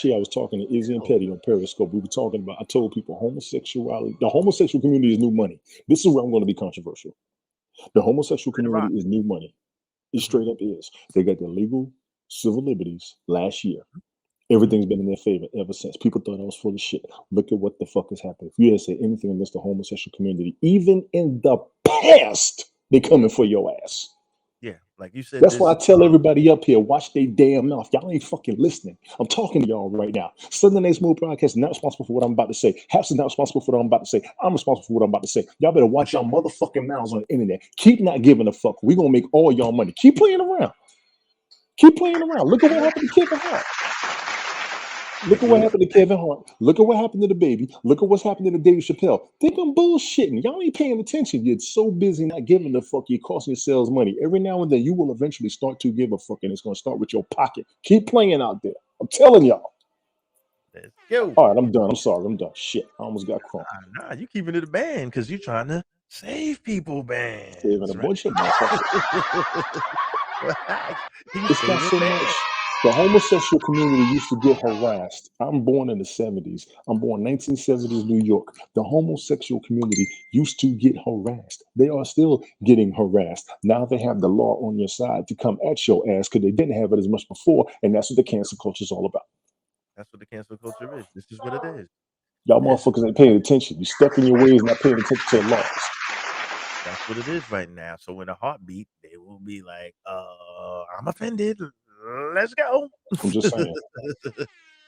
B: year I was talking to Izzy and Petty on Periscope. We were talking about, I told people homosexuality, the homosexual community is new money. This is where I'm going to be controversial. The homosexual community is new money. It straight up is. They got their legal civil liberties last year. Everything's been in their favor ever since. People thought I was full of shit. Look at what the fuck has happened. If you had said anything against the homosexual community, even in the past, they coming for your ass.
A: Yeah, Like you said,
B: That's why I
A: this.
B: tell everybody up here, watch they damn mouth. Y'all ain't fucking listening. I'm talking to y'all right now. Sunday Night Smooth Podcast is not responsible for what I'm about to say. Haps is not responsible for what I'm about to say. I'm responsible for what I'm about to say. Y'all better watch y'all motherfucking mouths on the internet. Keep not giving a fuck. We're gonna make all y'all money. Keep playing around. Keep playing around. Look at what happened to Kevin Hart. Look
A: It
B: at what
A: will
B: happened to
A: come back.
B: Kevin Hart. Look at what happened to the baby. Look at what's happening to Dave Chappelle. Think I'm bullshitting. Y'all ain't paying attention. You're so busy not giving a fuck. You're costing yourselves money. Every now and then you will eventually start to give a fuck, and it's going to start with your pocket. Keep playing out there. I'm telling y'all.
A: Let's go.
B: All right, I'm done. I'm sorry. I'm done. Shit. I almost got crunk.
A: Nah, you keeping it a band because you're trying to save people
B: Saving
A: bands,
B: a
A: right?
B: bunch of motherfuckers.
A: Relax. You
B: It's not
A: saving
B: so
A: bands.
B: much. The homosexual community used to get harassed. I'm born in the 70s. I'm born 1970s New York. The homosexual community used to get harassed. They are still getting harassed. Now they have the law on your side to come at your ass because they didn't have it as much before. And that's what the cancel culture is all about.
A: That's what the cancel culture is. This is what it is.
B: Y'all
A: This
B: motherfuckers ain't paying attention. You stuck in your ways, not paying attention to the laws.
A: That's what it is right now. So in a heartbeat, they will be like, I'm offended. Let's go.
B: I'm just saying.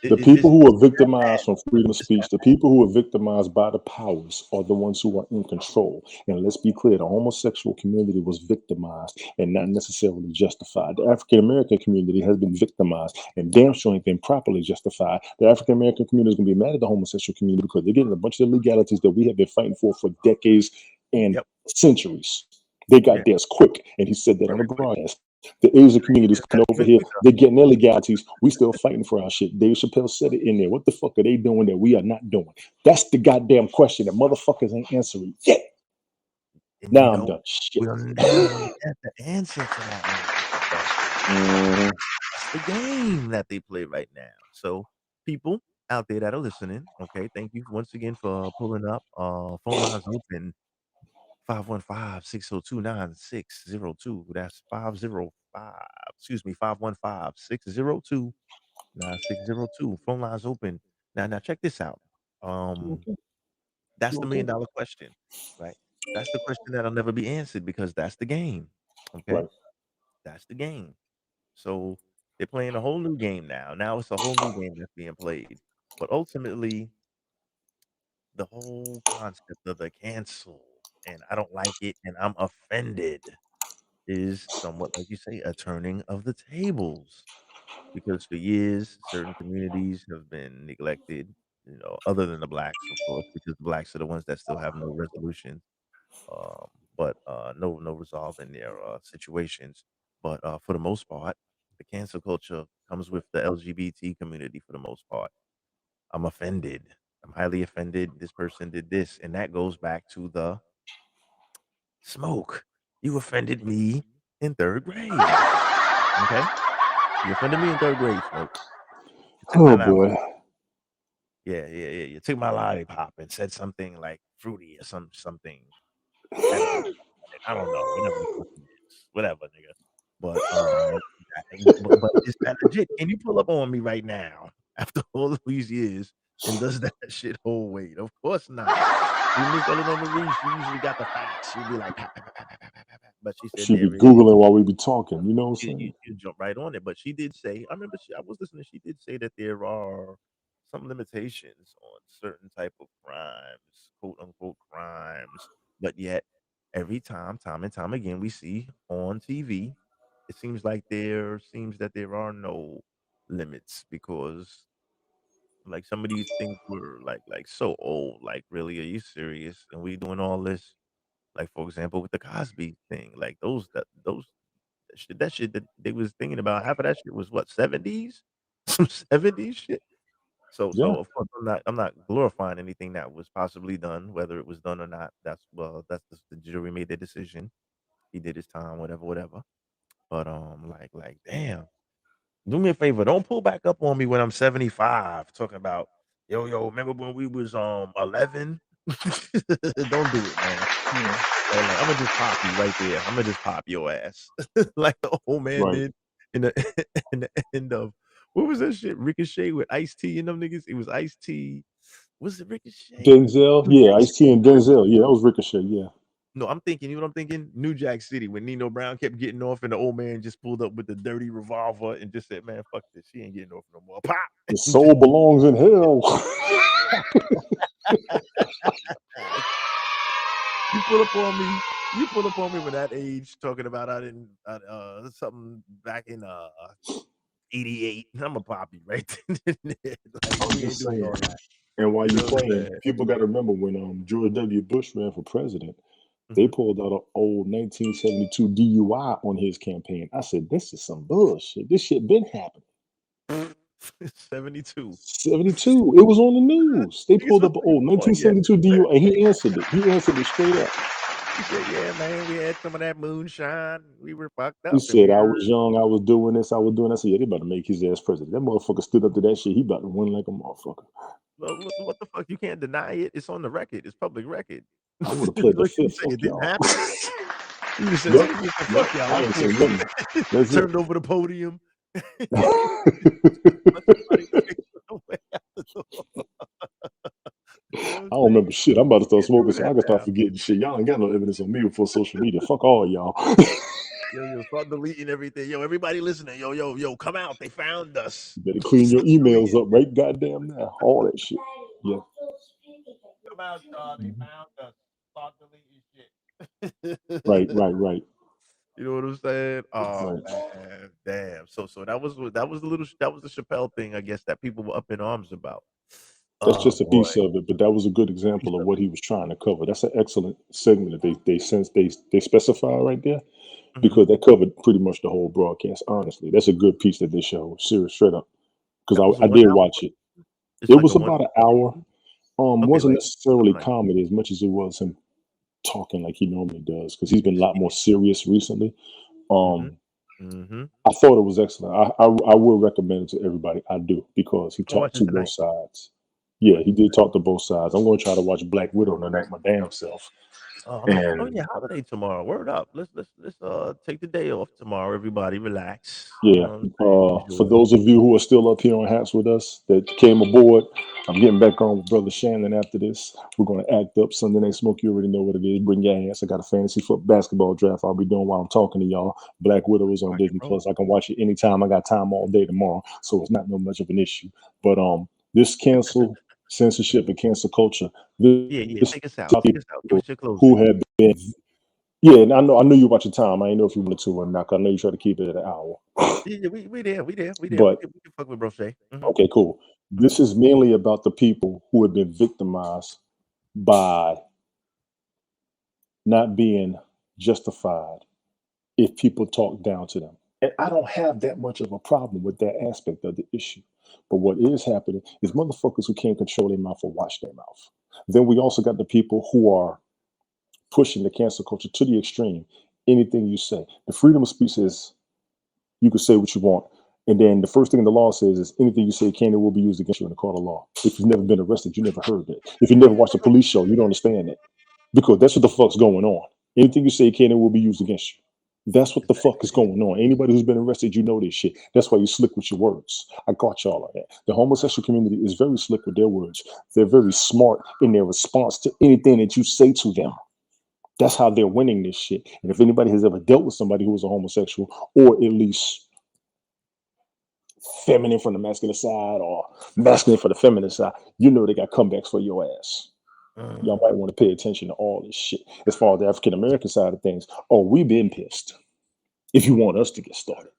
B: The
A: It's
B: people who are
A: that bad.
B: victimized from freedom of
A: It's
B: speech,
A: that
B: the people who are victimized by the powers are the ones who are in control. And let's be clear, the homosexual community was victimized and not necessarily justified. The African American community has been victimized and damn sure ain't been properly justified. The African American community is going to be mad at the homosexual community because they're getting a bunch of legalities that we have been fighting for decades and
A: Yep.
B: centuries. They got
A: Yeah.
B: theirs quick. And he said that on
A: Very
B: the
A: quick.
B: broadcast. The Asian communities
A: Just got
B: coming over
A: even
B: here,
A: quicker.
B: they're getting their legalities. We still fighting for our shit. Dave Chappelle said it in there. What the fuck are they doing that we are not doing? That's the goddamn question that motherfuckers ain't answering yet.
A: And
B: Now I'm done. Shit.
A: we'll never get the answer to that motherfucking question.
B: Mhm.
A: That's the game that they play right now. So people out there that are listening, okay, thank you once again for pulling up. Phone lines open 515-602-9602. That's 505, excuse me, 515-602-9602. Phone lines open. Now check this out. Um,
B: Okay.
A: that's the
B: Okay.
A: $1,000,000 question, right? That's the question that'll never be answered because that's the game. Okay?
B: Right.
A: That's the game. So they're playing a whole new game now. Now it's a whole new game that's being played. But ultimately, the whole concept of the cancel and I don't like it and I'm offended is somewhat like you say a turning of the tables because for years certain communities have been neglected, other than the blacks, of course, because the blacks are the ones that still have no resolution, but no resolve in their situations. But for the most part, the cancel culture comes with the LGBT community for the most part. I'm offended. I'm highly offended. This person did this, and that goes back to the smoke. You offended me in third grade. Okay, you offended me in third grade, smoke. You took my
B: Oh
A: lollipop.
B: boy.
A: Yeah. You took my lollipop and said something like fruity or something edible. I don't know, whatever the fuck it is, whatever, nigga. But but is that legit? Can you pull up on me right now after all these years? And does that shit hold weight? Of course not. You Miss Eleanor Marie, she usually got the facts. She'd be like, "Pat, pat, pat, pat, pat, pat, pat, pat, pat," but she said
B: She be
A: there is.
B: Googling while we be talking. You know what I'm saying?
A: You jump right on it. But she did say, I remember I was listening. She did say that there are some limitations on certain type of crimes, quote unquote crimes. But yet, every time and time again, we see on TV, it seems like there are no limits because like some of these things were like so old. Like, really, are you serious? And we doing all this? Like, for example, with the Cosby thing, like those that shit that they was thinking about, half of that shit was what, 70s? Some 70s shit.
B: Yeah.
A: So of course I'm not glorifying anything that was possibly done, whether it was done or not. That's the jury made their decision. He did his time, whatever. But like damn. Do me a favor, don't pull back up on me when I'm 75 talking about yo, remember when we was 11? Don't do it, man.
B: Yeah.
A: Like, Imma just pop you right there. Imma just pop your ass like the old man
B: Right.
A: did in the in the end of what was that shit? Ricochet with Ice-T and them niggas? It was Ice-T. Was it Ricochet?
B: Denzel.
A: It was
B: Yeah. Ice T
A: Ricochet.
B: and Denzel. Yeah, that was Ricochet. Yeah.
A: No, I'm thinking, you know what I'm thinking? New Jack City when Nino Brown kept getting off and the old man just pulled up with the dirty revolver and just said, "Man, fuck this. She ain't getting off no more." Pop.
B: The soul belongs in hell.
A: You pull up on me. You pull up on me with that age talking about I didn't something back in '88. I'm a poppy, right? Like,
B: I'm
A: we ain't
B: just
A: doing all
B: saying.
A: that.
B: And while
A: You
B: you
A: know what I'm
B: playing,
A: saying?
B: people got to remember when George W. Bush ran for president, they
A: Mhm.
B: pulled out an old 1972 DUI on his campaign. I said, this is some bullshit. This shit been happening.
A: 72.
B: 72. It was on the news. They
A: Niggas
B: pulled
A: was
B: up an old
A: born yet.
B: 1972 DUI, and he answered it. He answered it straight up.
A: He said, "Yeah, man, we had some of that moonshine. We were fucked
B: He
A: up, and
B: said,
A: we
B: I
A: heard
B: was young, I was doing this, I was doing that. I said, yeah, they about to make his ass president. That motherfucker stood up to that shit. He about to win like a motherfucker.
A: what the fuck? You can't deny it. It's on the record. It's public record."
B: I would have played the
A: Like you
B: fifth.
A: say,
B: Fuck
A: it didn't
B: y'all.
A: happen. You just said
B: Yep.
A: something. You said,
B: Yep.
A: "Fuck y'all,
B: I
A: I'm
B: ain't say
A: quitting."
B: nothing. That's it.
A: Turned over the podium. You know what
B: I
A: I'm
B: don't
A: saying?
B: remember shit. I'm about to start
A: Can't do
B: smoking, so I
A: that
B: can start
A: now.
B: forgetting shit. Y'all ain't got no evidence on me before social media. Fuck all y'all.
A: Yo, start deleting everything. Yo, everybody listening. Yo, come out. They found us.
B: You better clean your
A: Start
B: emails
A: deleting
B: up right goddamn now. All that shit. Yeah.
A: Come out, y'all. They
B: Mhm.
A: found us. Start deleting
B: Right,
A: shit.
B: right, right,
A: You know what I'm saying? Oh
B: right.
A: man, damn. So that was the little that was the Chappelle thing, I guess, that people were up in arms about.
B: That's
A: Oh
B: just a
A: boy,
B: piece of it, but that was a good
A: piece
B: example of
A: of
B: what
A: it.
B: he was trying to cover. That's an excellent segment that they specify right there
A: Mhm.
B: because that covered pretty much the whole broadcast. Honestly, that's a good piece that they showed. Serious, straight up. Because
A: That was a
B: I
A: one
B: did
A: hour.
B: watch it.
A: It's
B: It
A: like a
B: was
A: one.
B: about an hour.
A: Okay,
B: Wasn't
A: like
B: necessarily
A: something like
B: comedy as much as it was him talking like he normally does because he's been a
A: it's
B: lot more serious recently.
A: mhm,
B: Um,
A: mhm.
B: I thought it was excellent. I will recommend it to everybody. I do because he
A: I'm gonna
B: talked
A: watch it
B: to both
A: tonight.
B: sides.
A: I'm gonna
B: Yeah,
A: watch
B: he
A: it
B: did
A: tonight.
B: talk to both sides. I'm going to try to watch Black Widow tonight, my damn self.
A: Oh
B: And
A: yeah, holiday tomorrow. Word up. Let's take the day off tomorrow. Everybody relax. You
B: yeah,
A: know what I'm saying?
B: for
A: Enjoy.
B: those of you who are still up here on Hats with us that came aboard, I'm getting back on with Brother Shannon after this. We're going to act up Sunday Night Smoke. You already know what it is. Bring your ass. I got a fantasy foot basketball draft I'll be doing while I'm talking to y'all. Black Widow is on
A: Rock and
B: Disney
A: roll.
B: Plus. I can watch it anytime. I got time all day tomorrow, so it's not no much of an issue. But this cancel censorship and cancel culture.
A: Yeah.
B: This
A: Take us out. Take us out. Give
B: people
A: us your closing.
B: who have been. Yeah, and I know you watch your time. I didn't know if you wanted to or not. 'Cause I know you try to keep it at an hour.
A: Yeah, we there. We there. We there. We
B: But
A: can fuck with Bro Shay.
B: okay, cool.
A: Mhm.
B: This is mainly about the people who have been victimized by not being justified if people talk down to them. And I don't have that much of a problem with that aspect of the issue. But what is happening is motherfuckers who can't control their mouth or watch their mouth. Then we also got the people who are pushing the cancel culture to the extreme. Anything you say. The freedom of speech is you can say what you want. And then the first thing the law says is anything you say can and will be used against you in the court of law. If you've never been arrested, you never heard that. If you never watched a police show, you don't understand that. Because that's what the fuck's going on. Anything you say can and will be used against you. That's what the fuck is going on. Anybody who's been arrested, you know this shit. That's why you slick with your words. I got y'all on that. The homosexual community is very slick with their words. They're very smart in their response to anything that you say to them. That's how they're winning this shit. And if anybody has ever dealt with somebody who was a homosexual or at least feminine from the masculine side or masculine for the feminine side, you know they got comebacks for your ass. Y'all might want to pay attention to all this shit. As far as the African American side of things, oh, we've been pissed. If you want us to get started,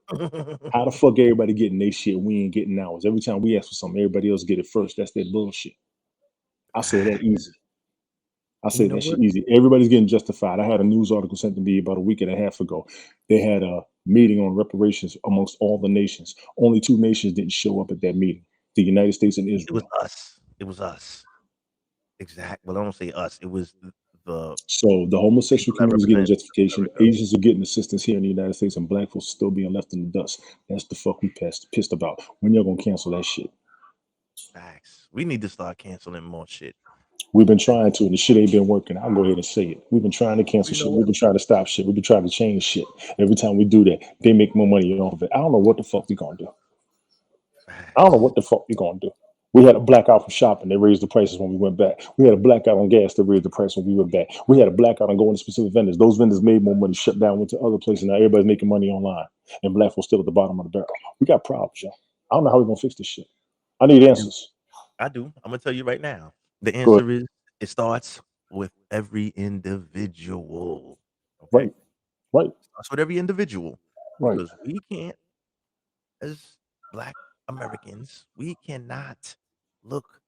B: how the fuck everybody getting their shit? We ain't getting ours. Every time we ask for something, everybody else get it first. That's that bullshit. I say that easy. I
A: You
B: say
A: know
B: that shit
A: what?
B: easy. Everybody's getting justified. I had a news article sent to me about a week and a half ago. They had a meeting on reparations amongst all the nations. Only two nations didn't show up at that meeting: the United States and
A: It was
B: Israel.
A: us. It was us. Exact. Well, I don't say us. It was the
B: So the homosexual
A: people that
B: community is getting
A: represent
B: justification.
A: America.
B: Asians are getting assistance here in the United States, and black folks are still being left in the dust. That's the fuck we pissed about. When y'all gonna cancel that shit?
A: Facts. We need to start canceling more shit.
B: We've been trying to, and the shit ain't been working. I'll go ahead and say it. We've been trying to cancel
A: You know
B: shit.
A: what?
B: We've been trying to stop shit. We've been trying to change shit. Every time we do that, they make more money off of it. I don't know what the fuck we gonna do. I don't know
A: Facts.
B: what the fuck we gonna do. We had a blackout from shopping. They raised the prices when we went back. We had a blackout on gas. They raised the price when we went back. We had a blackout on going to specific vendors. Those vendors made more money, shut down, went to other places. Now everybody's making money online. And black folks still at the bottom of the barrel. We got problems, y'all. I don't know how we're going to fix this shit. I need answers.
A: I do. I'm going to tell you right now. The
B: Good.
A: answer is it starts with every individual. Okay?
B: Right. Right.
A: It starts with every individual.
B: Right.
A: Because we can't, as Black Americans, we cannot look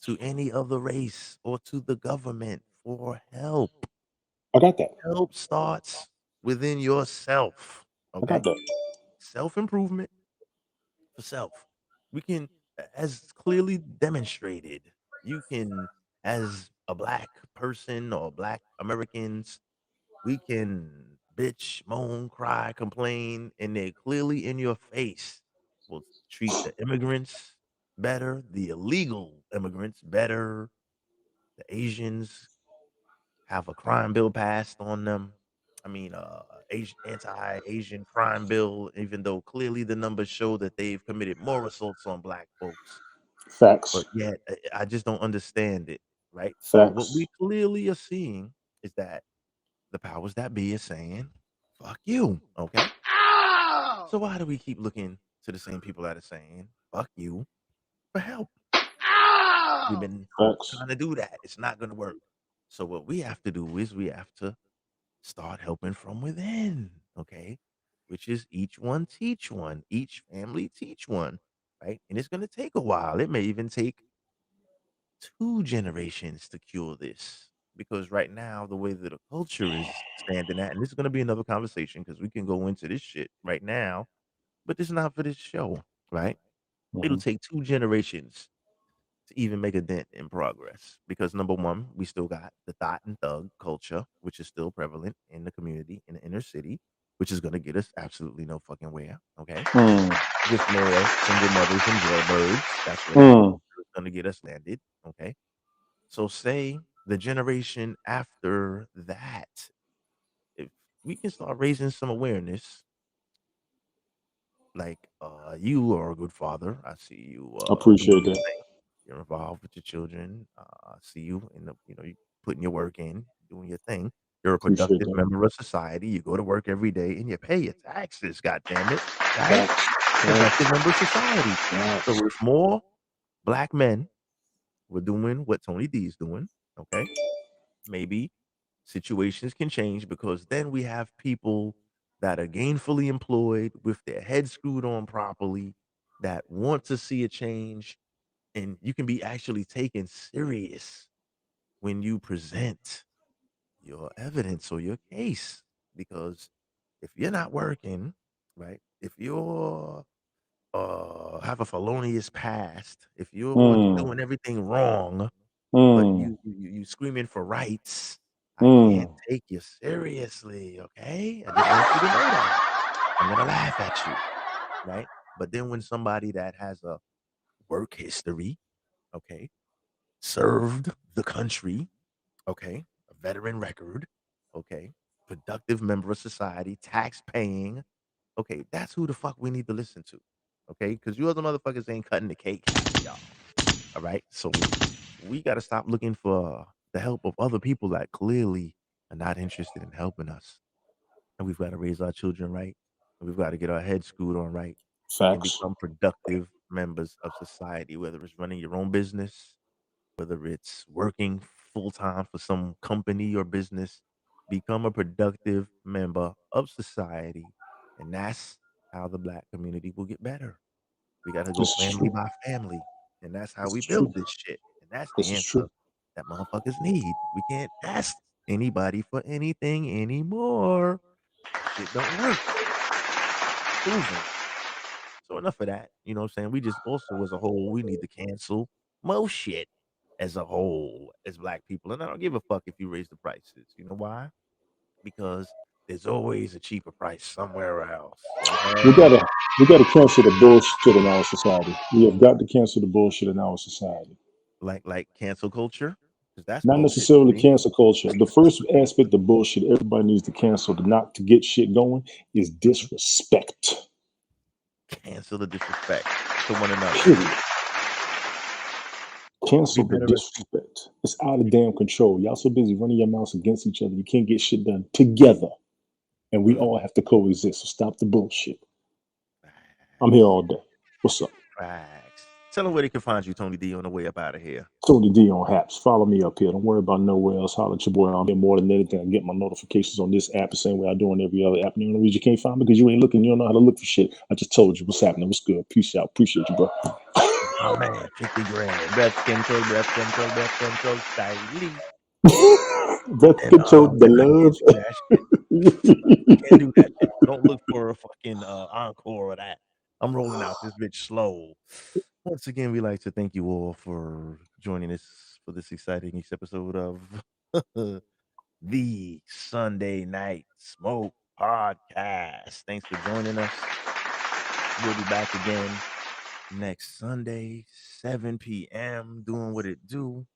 A: to any other race or to the government for help.
B: I got that.
A: Help starts within yourself.
B: I got
A: Okay?
B: that.
A: Self-improvement for self. We can, as clearly demonstrated, you can, as a Black person or Black Americans, we can bitch, moan, cry, complain, and they're clearly in your face. We'll treat the immigrants better, the illegal immigrants better, the Asians have a crime bill passed on them. I mean, anti-Asian crime bill, even though clearly the numbers show that they've committed more assaults on Black folks.
B: Facts.
A: But yet, I just don't understand it, right? But what
B: Facts.
A: we clearly are seeing is that the powers that be is saying, fuck you, okay? So why do we keep looking to the same people that are saying, fuck you, for help? We've been
B: Facts.
A: trying to do that. It's not going to work. So what we have to do is we have to start helping from within, okay? Which is each one teach one, each family teach one, right? And it's going to take a while. It may even take 2 generations to cure this because right now the way that the culture is standing at, and this is going to be another conversation because we can go into this shit right now, but it's not for this show, right? It'll
B: Mhm.
A: take 2 generations to even make a dent in progress because number one, we still got the thought and thug culture, which is still prevalent in the community in the inner city, which is going to get us absolutely no fucking where. Okay,
B: Mm.
A: with more single mothers and jailbirds, that's where that
B: Mm.
A: culture is going to get us landed. Okay, so say the generation after that, if we can start raising some awareness, like you are a good father. I see you doing
B: Appreciate
A: your
B: that.
A: thing. You're involved with your children. I see you in the, you putting your work in, doing your thing. You're a
B: Appreciate
A: productive
B: that.
A: member of society. You go to work every day and you pay your taxes. God damn it, right?
B: Facts.
A: Productive
B: Facts.
A: member of society.
B: Facts.
A: So if more Black men were doing what Tony D is doing, okay, maybe situations can change because then we have people that are gainfully employed with their heads screwed on properly that want to see a change, and you can be actually taken serious when you present your evidence or your case, because if you're not working right, if you're have a felonious past, if you're
B: Mm.
A: doing everything wrong, but
B: Mm.
A: you screaming for rights, I can't
B: Mm.
A: take you seriously, okay? I just want you to know that. I'm gonna laugh at you, right? But then when somebody that has a work history, okay, served the country, okay, a veteran record, okay, productive member of society, tax paying, okay, that's who the fuck we need to listen to, okay? Because you other motherfuckers ain't cutting the cake, half of y'all. All right. So we got to stop looking for the help of other people that clearly are not interested in helping us. And we've got to raise our children right. And we've got to get our heads screwed on right and
B: Facts.
A: become productive members of society, whether it's running your own business, whether it's working full time for some company or business. Become a productive member of society. And that's how the Black community will get better. We gotta go
B: This is
A: family
B: true.
A: by family, and that's how
B: This
A: we
B: is true.
A: build this shit, and that's the
B: This is
A: answer
B: true.
A: that motherfuckers need. We can't ask anybody for anything anymore. That shit don't work. Proven. So enough of that. You know what I'm saying? We just also as a whole, we need to cancel most shit as a whole as Black people. And I don't give a fuck if you raise the prices. You know why? Because there's always a cheaper price somewhere else.
B: We
A: Okay.
B: gotta we gotta cancel the bullshit in our society. We have got to cancel the bullshit in our society.
A: Like cancel culture, because that's
B: Not
A: bullshit to
B: necessarily
A: me.
B: cancel culture. The first aspect of bullshit everybody needs to cancel to not to get shit going is disrespect.
A: Cancel the disrespect to one another.
B: Period. Cancel the
A: better at
B: disrespect. It's out of damn control. Y'all so busy running your mouths against each other. You can't get shit done together. And we all have to coexist. So stop the bullshit. I'm here all day. What's up?
A: facts. Tell them where they can find you, Tony D, on the way up out of here.
B: Tony D on Haps. Follow me up here. Don't worry about nowhere else. Holler at your boy. I'm here more than anything. I get my notifications on this app the same way I do on every other app. And the only reason you can't find me because you ain't looking. You don't know how to look for shit. I just told you what's happening. What's good? Peace out. Appreciate you, bro.
A: Oh man, 50 grand. Breath control, breath control, breath control, stylish.
B: Breath
A: And
B: control the
A: I can't
B: love.
A: do that shit. Can't do that shit. So don't look for a fucking encore of that. I'm rolling out this bitch slow. Once again, we like to thank you all for joining us for this exciting episode of the Sunday Night Smoke Podcast. Thanks for joining us. We'll be back again next Sunday, 7 p.m., doing what it do.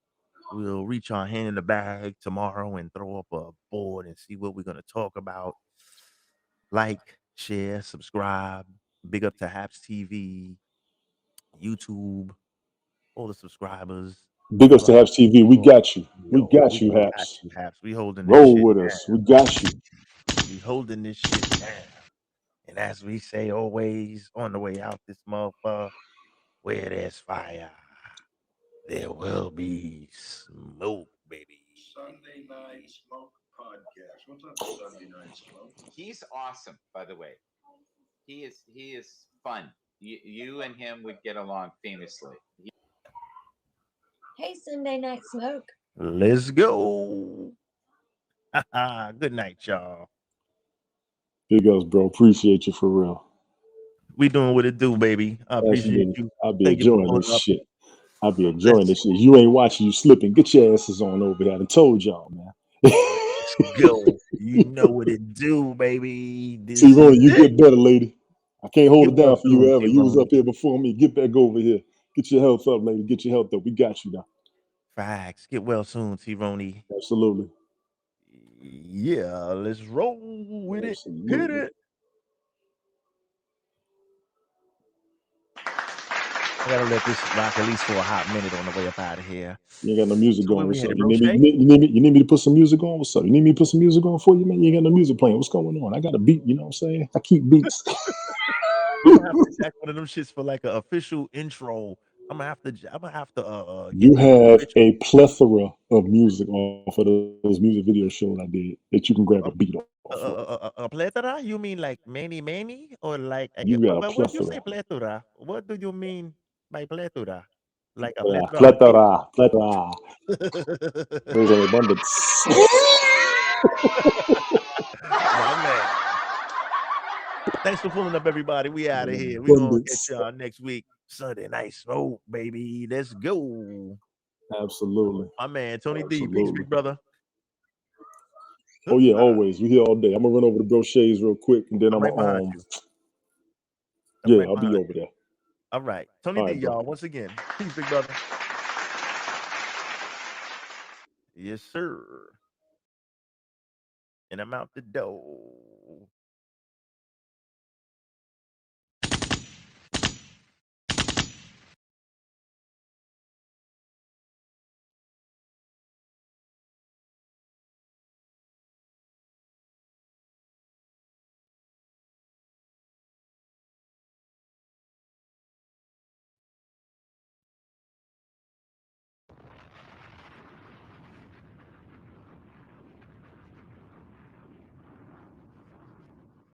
A: We'll reach our hand in the bag tomorrow and throw up a board and see what we're going to talk about. Like, share, subscribe. Big up to Haps TV, YouTube, all the subscribers.
B: Big ups to
A: Love
B: Haps TV. We
A: you.
B: got you. We
A: Yo,
B: got
A: we
B: you,
A: got
B: Haps.
A: you, Haps. We holding this
B: Roll
A: shit
B: with
A: down.
B: us. We got you.
A: We holding this shit down. And as we say always on the way out this motherfucker, where there's fire, there will be smoke, baby.
N: Sunday Night Smoke Podcast. What's up, Sunday Night Smoke?
O: He's awesome, by the way. He is fun. You and him would get along famously.
M: Hey, Sunday Night Smoke.
A: Let's go. Good night, y'all.
B: Big ups, bro. Appreciate you for real.
A: We doing what it do, baby. I appreciate
B: Absolutely.
A: you.
B: I'll be
A: Thank you for
B: enjoying
A: pulling
B: this
A: up.
B: shit. I'll be enjoying
A: Let's
B: this shit. You ain't watching, you slipping. Get your asses on over here. I told y'all, man.
A: go. You know what it do, baby.
B: See,
A: This is
B: Ronnie, you
A: it.
B: get better, lady. I can't hold
A: Get
B: it down
A: well
B: for you
A: soon,
B: ever. You was
A: T-Roney.
B: up here before me. Get back over here. Get your health up, lady. Get your health up. We got you now.
A: Facts. Get well soon, T-Roney.
B: Absolutely.
A: Yeah, let's roll with it. Hit
B: Absolutely.
A: it. I gotta let this rock at least for a hot minute on the way up out of here.
B: You ain't got no music
A: So where
B: going.
A: we
B: What's up?
A: headed,
B: You
A: bro?
B: need me?
A: Shay?
B: You need me to put some music on? What's up? You need me to put some music on for you, man? You ain't got no music playing. What's going on? I got a beat. You know what I'm saying? I keep beats.
A: I'm gonna have to jack one of them shits for like an official intro. I'm gonna have to
B: You
A: get the
B: have
A: official
B: a plethora of music off of those music video shows I did that you can grab a beat off of.
A: a plethora. You mean like many, or like
B: You got a
A: but when you say
B: plethora.
A: plethora, what do you mean by plethora? Like a
B: Plethora.
A: plethora of beer?
B: Plethora. Plethora. There's an abundance.
A: My man. Thanks for pulling up, everybody. We out of
B: An
A: here. We gonna catch
B: abundance.
A: y'all next week. Sunday night smoke, baby. Let's go.
B: Absolutely.
A: My man, Tony D. Peace,
B: Absolutely.
A: big brother.
B: Oh yeah, always. We here all day. I'm gonna run over to Bro Shays real quick, and then
A: I'm
B: I'm
A: right behind
B: gonna
A: you. I'm
B: yeah,
A: right
B: I'll be
A: behind
B: over
A: you.
B: there.
A: All right. Tony
B: All
A: D,
B: right, bro.
A: y'all. Once again. Peace, big brother. Yes, sir. And I'm out the door.